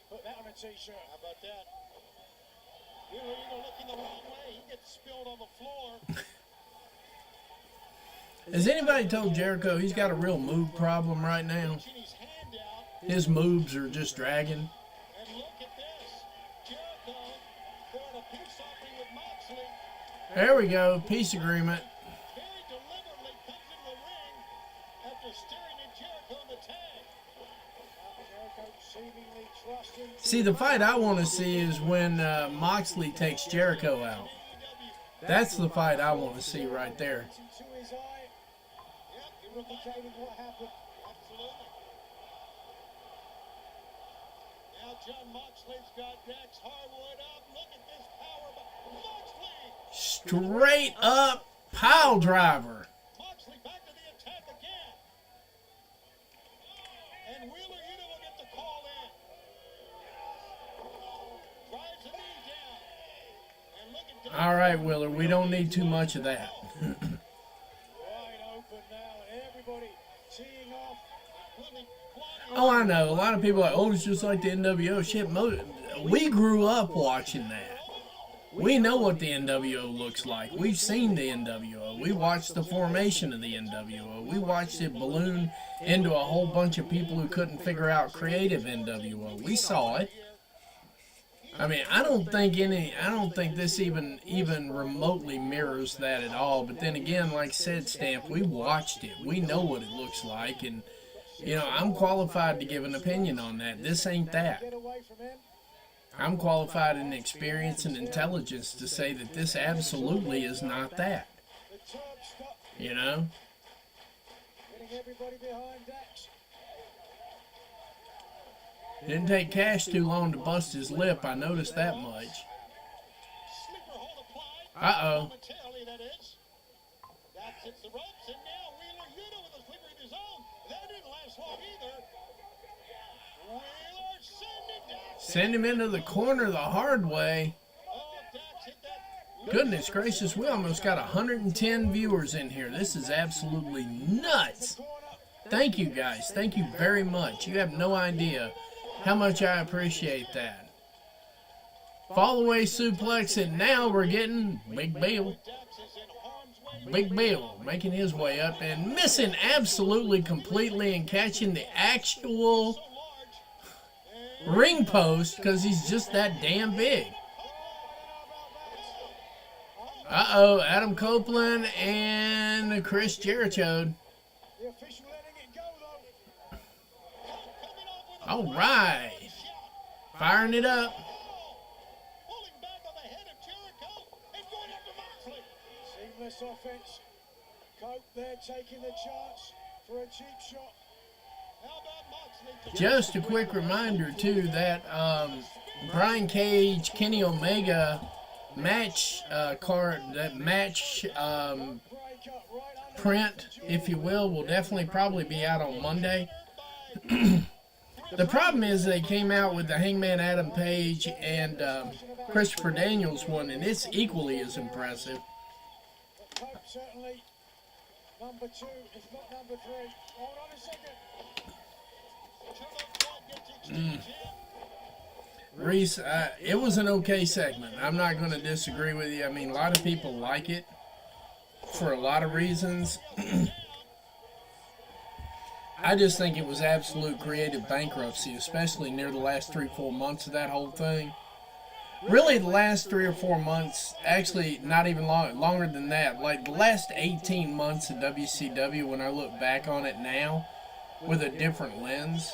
Put that on a t-shirt. How about that? You're looking the wrong way. He gets spilled on the floor. Has anybody told Jericho he's got a real move problem right now? His moves are just dragging. And look at this. Jericho throwing a peace offering with Moxley. There we go. Peace agreement. Very deliberately comes into the ring after staring at Jericho in the tag. Jericho seemingly trusting. See, the fight I want to see is when Moxley takes Jericho out. That's the fight I want to see right there. To his eye. Replicating what happened. Absolutely. Now John Moxley's got Dax Harwood up. Look at this power by Moxley. Straight up pile driver. Moxley back to the attack again. And Wheeler Yuta will get the call in. Drives the knee down. And look at All right, Wheeler, we don't need too much of that. Oh, I know. A lot of people are like, oh, it's just like the NWO. Shit, we grew up watching that. We know what the NWO looks like. We've seen the NWO. We watched the formation of the NWO. We watched it balloon into a whole bunch of people who couldn't figure out creative NWO. We saw it. I mean, I don't think this even remotely mirrors that at all. But then again, like said, Stamp, we watched it. We know what it looks like, and You know, I'm qualified to give an opinion on that. This ain't that. I'm qualified in experience and intelligence to say that this absolutely is not that. You know? It didn't take Cash too long to bust his lip. I noticed that much. Uh-oh. Send him into the corner the hard way. Goodness gracious, we almost got 110 viewers in here. This is absolutely nuts. Thank you guys. Thank you very much. You have no idea how much I appreciate that. Fall away suplex, and now we're getting Big Bill. Big Bill making his way up and missing absolutely completely and catching the actual ring post because he's just that damn big. Uh-oh, Adam Copeland and Chris Jericho. All right. Firing it up. Seamless offense. Cope there taking the chance for a cheap shot. Just a quick reminder, too, that Brian Cage, Kenny Omega match card, that match print, if you will definitely probably be out on Monday. The problem is they came out with the Hangman Adam Page and Christopher Daniels one, and it's equally as impressive. Certainly number 2, if not number 3. Hold on a second. Reese, it was an okay segment. I'm not going to disagree with you. I mean, a lot of people like it for a lot of reasons. I just think it was absolute creative bankruptcy, especially near the last 3-4 months of that whole thing. Really, the last 3 or 4 months, actually not even longer than that, like the last 18 months of WCW, when I look back on it now with a different lens,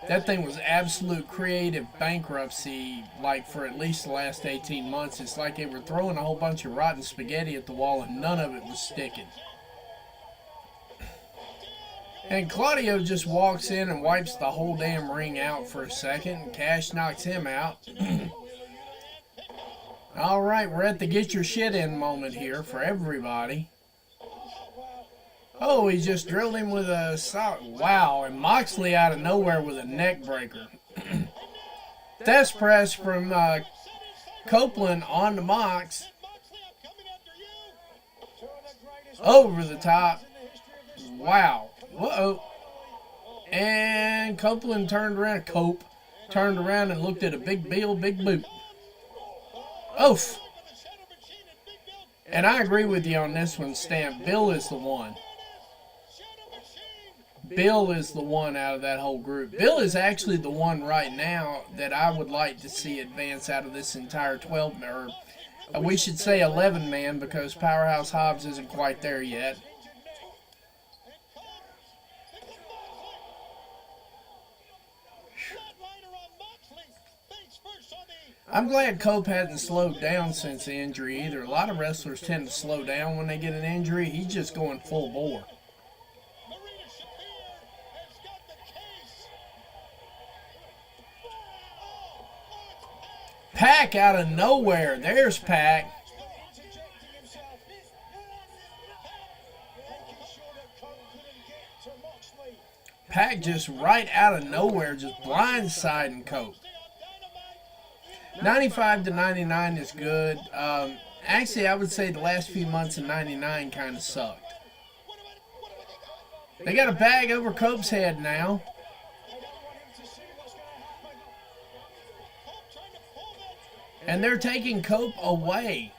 that thing was absolute creative bankruptcy, like for at least the last 18 months. It's like they were throwing a whole bunch of rotten spaghetti at the wall and none of it was sticking. And Claudio just walks in and wipes the whole damn ring out for a second, and Cash knocks him out. All right, we're at the get your shit in moment here for everybody. Oh, he just drilled him with a sock. Wow, and Moxley out of nowhere with a neck breaker. Death press from Copeland on to Mox. Over the top. Wow. Whoa. And Copeland turned around. Cope turned around and looked at a Big Bill, big boot. Oof. And I agree with you on this one, Stan. Bill is the one. Bill is the one out of that whole group. Bill is actually the one right now that I would like to see advance out of this entire 12, or we should say 11-man, because Powerhouse Hobbs isn't quite there yet. I'm glad Cope hasn't slowed down since the injury either. A lot of wrestlers tend to slow down when they get an injury. He's just going full bore. Pac out of nowhere. There's Pac. Pac just right out of nowhere, just blindsiding Cope. 95 to 99 is good. Actually, I would say the last few months of 99 kind of sucked. They got a bag over Cope's head now. And they're taking Cope away.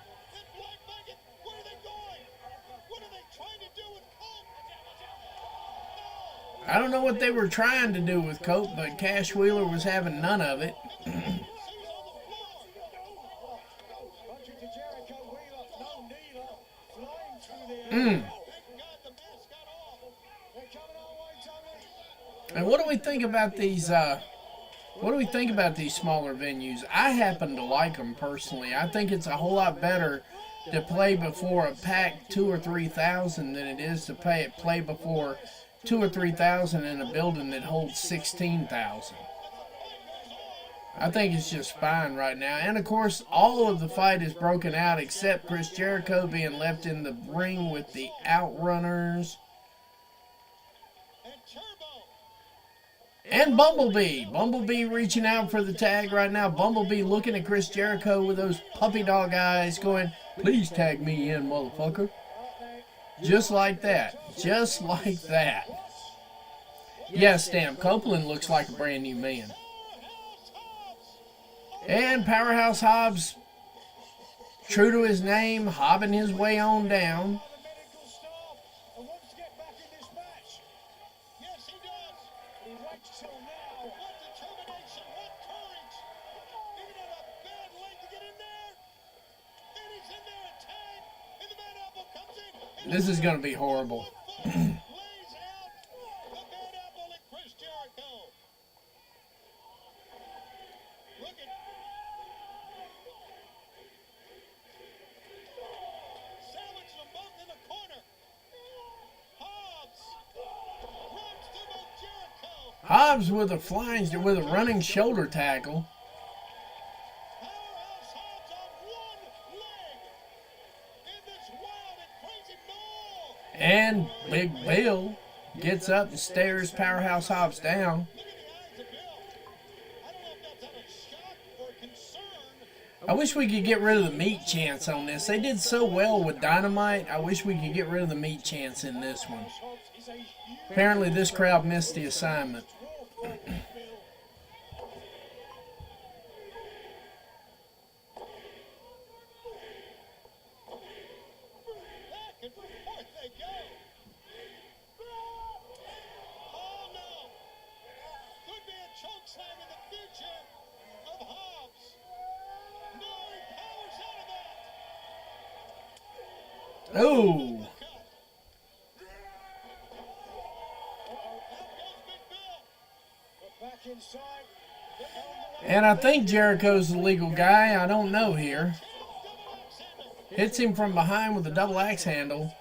I don't know what they were trying to do with Cope, but Cash Wheeler was having none of it. And what do we think about these? What do we think about these smaller venues? I happen to like them personally. I think it's a whole lot better to play before a packed 2,000 or 3,000 than it is to play before 2,000 or 3,000 in a building that holds 16,000. I think it's just fine right now. And of course, all of the fight is broken out except Chris Jericho being left in the ring with the Outrunners. And Bumblebee. Bumblebee reaching out for the tag right now. Bumblebee looking at Chris Jericho with those puppy dog eyes going, please tag me in, motherfucker. Just like that. Just like that. Yes, Stamp Copeland looks like a brand new man. And Powerhouse Hobbs, true to his name, hobbing his way on down. This is going to be horrible. Hobbs with a running shoulder tackle. And Big Bill gets up and stares Powerhouse Hobbs down. I wish we could get rid of the meat chants on this. They did so well with Dynamite. I wish we could get rid of the meat chants in this one. Apparently this crowd missed the assignment. Oh! And I think Jericho's the legal guy. I don't know here. Hits him from behind with a double axe handle.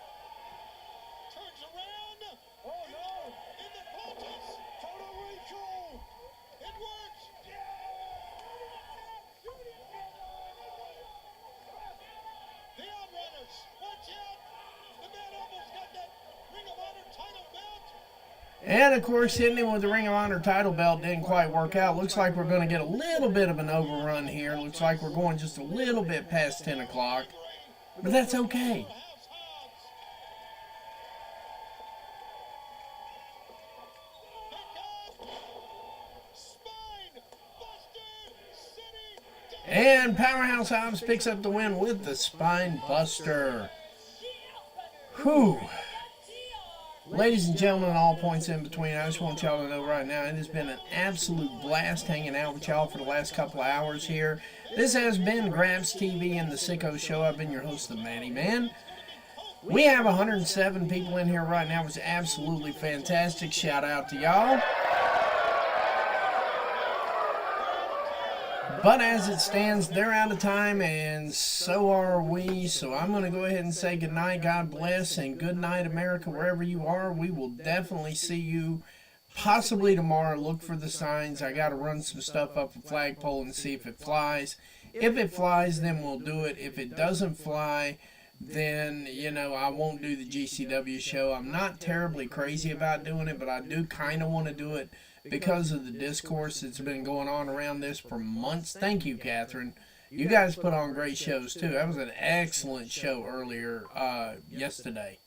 And, of course, hitting him with the Ring of Honor title belt didn't quite work out. Looks like we're going to get a little bit of an overrun here. Looks like we're going just a little bit past 10 o'clock. But that's okay. And Powerhouse Hobbs picks up the win with the Spine Buster. Whew. Ladies and gentlemen, all points in between, I just want y'all to know right now, it has been an absolute blast hanging out with y'all for the last couple of hours here. This has been Grabs TV and the Sicko Show. I've been your host, the Matty Man. We have 107 people in here right now, which is absolutely fantastic. Shout out to y'all. But as it stands, they're out of time, and so are we. So I'm going to go ahead and say goodnight, God bless, and good night, America, wherever you are. We will definitely see you possibly tomorrow. Look for the signs. I got to run some stuff up a flagpole and see if it flies. If it flies, then we'll do it. If it doesn't fly, then, you know, I won't do the GCW show. I'm not terribly crazy about doing it, but I do kind of want to do it because of the discourse that's been going on around this for months. Thank you, Catherine. You guys put on great shows, too. That was an excellent show earlier yesterday.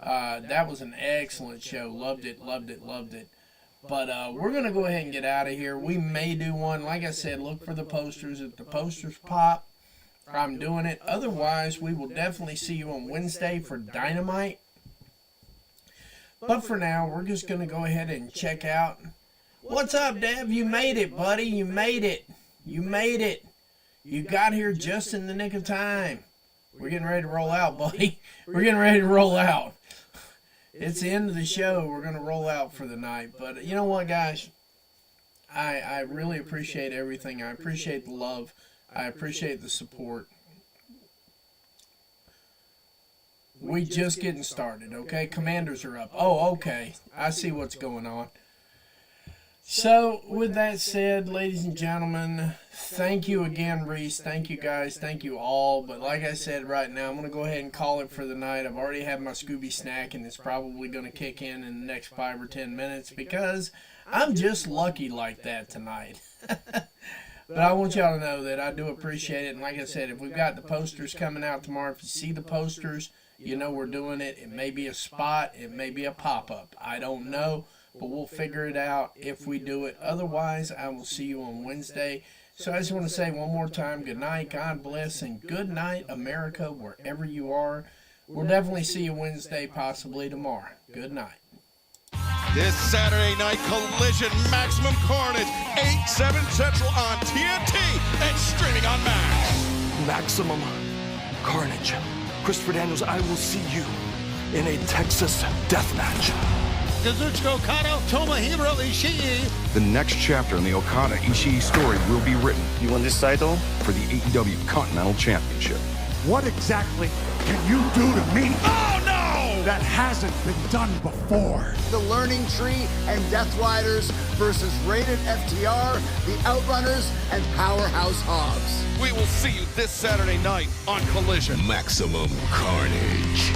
That was an excellent show. Loved it, loved it, loved it. But we're going to go ahead and get out of here. We may do one. Like I said, look for the posters. If the posters pop, I'm doing it. Otherwise, we will definitely see you on Wednesday for Dynamite. But for now, we're just going to go ahead and check out. What's up, Dev? You made it, buddy. You made it. You made it. You got here just in the nick of time. We're getting ready to roll out, buddy. We're getting ready to roll out. it's the end of the show. We're going to roll out for the night. But you know what, guys? I really appreciate everything. I appreciate the love. I appreciate the support. We just getting started, okay? Commanders are up. Oh, okay. I see what's going on. So, with that said, ladies and gentlemen, thank you again, Reese. Thank you, guys. Thank you all. But like I said, right now, I'm going to go ahead and call it for the night. I've already had my Scooby snack, and it's probably going to kick in the next 5 or 10 minutes because I'm just lucky like that tonight. But I want y'all to know that I do appreciate it. And like I said, if we've got the posters coming out tomorrow, if you see the posters, you know we're doing it. It may be a spot. It may be a pop-up. I don't know. But we'll figure it out if we do it. Otherwise, I will see you on Wednesday. So I just want to say one more time, good night, God bless, and good night, America, wherever you are. We'll definitely see you Wednesday, possibly tomorrow. Good night. This Saturday night, Collision Maximum Carnage, 8/7 Central on TNT and streaming on Max. Maximum Carnage. Christopher Daniels, I will see you in a Texas death match. Kazuchika Okada, Tomohiro Ishii. The next chapter in the Okada Ishii story will be written. You want this title? For the AEW Continental Championship. What exactly can you do to me? Oh no! That hasn't been done before. The Learning Tree and Death Riders versus Rated FTR, the Outrunners, and Powerhouse Hobbs. We will see you this Saturday night on Collision. Maximum Carnage.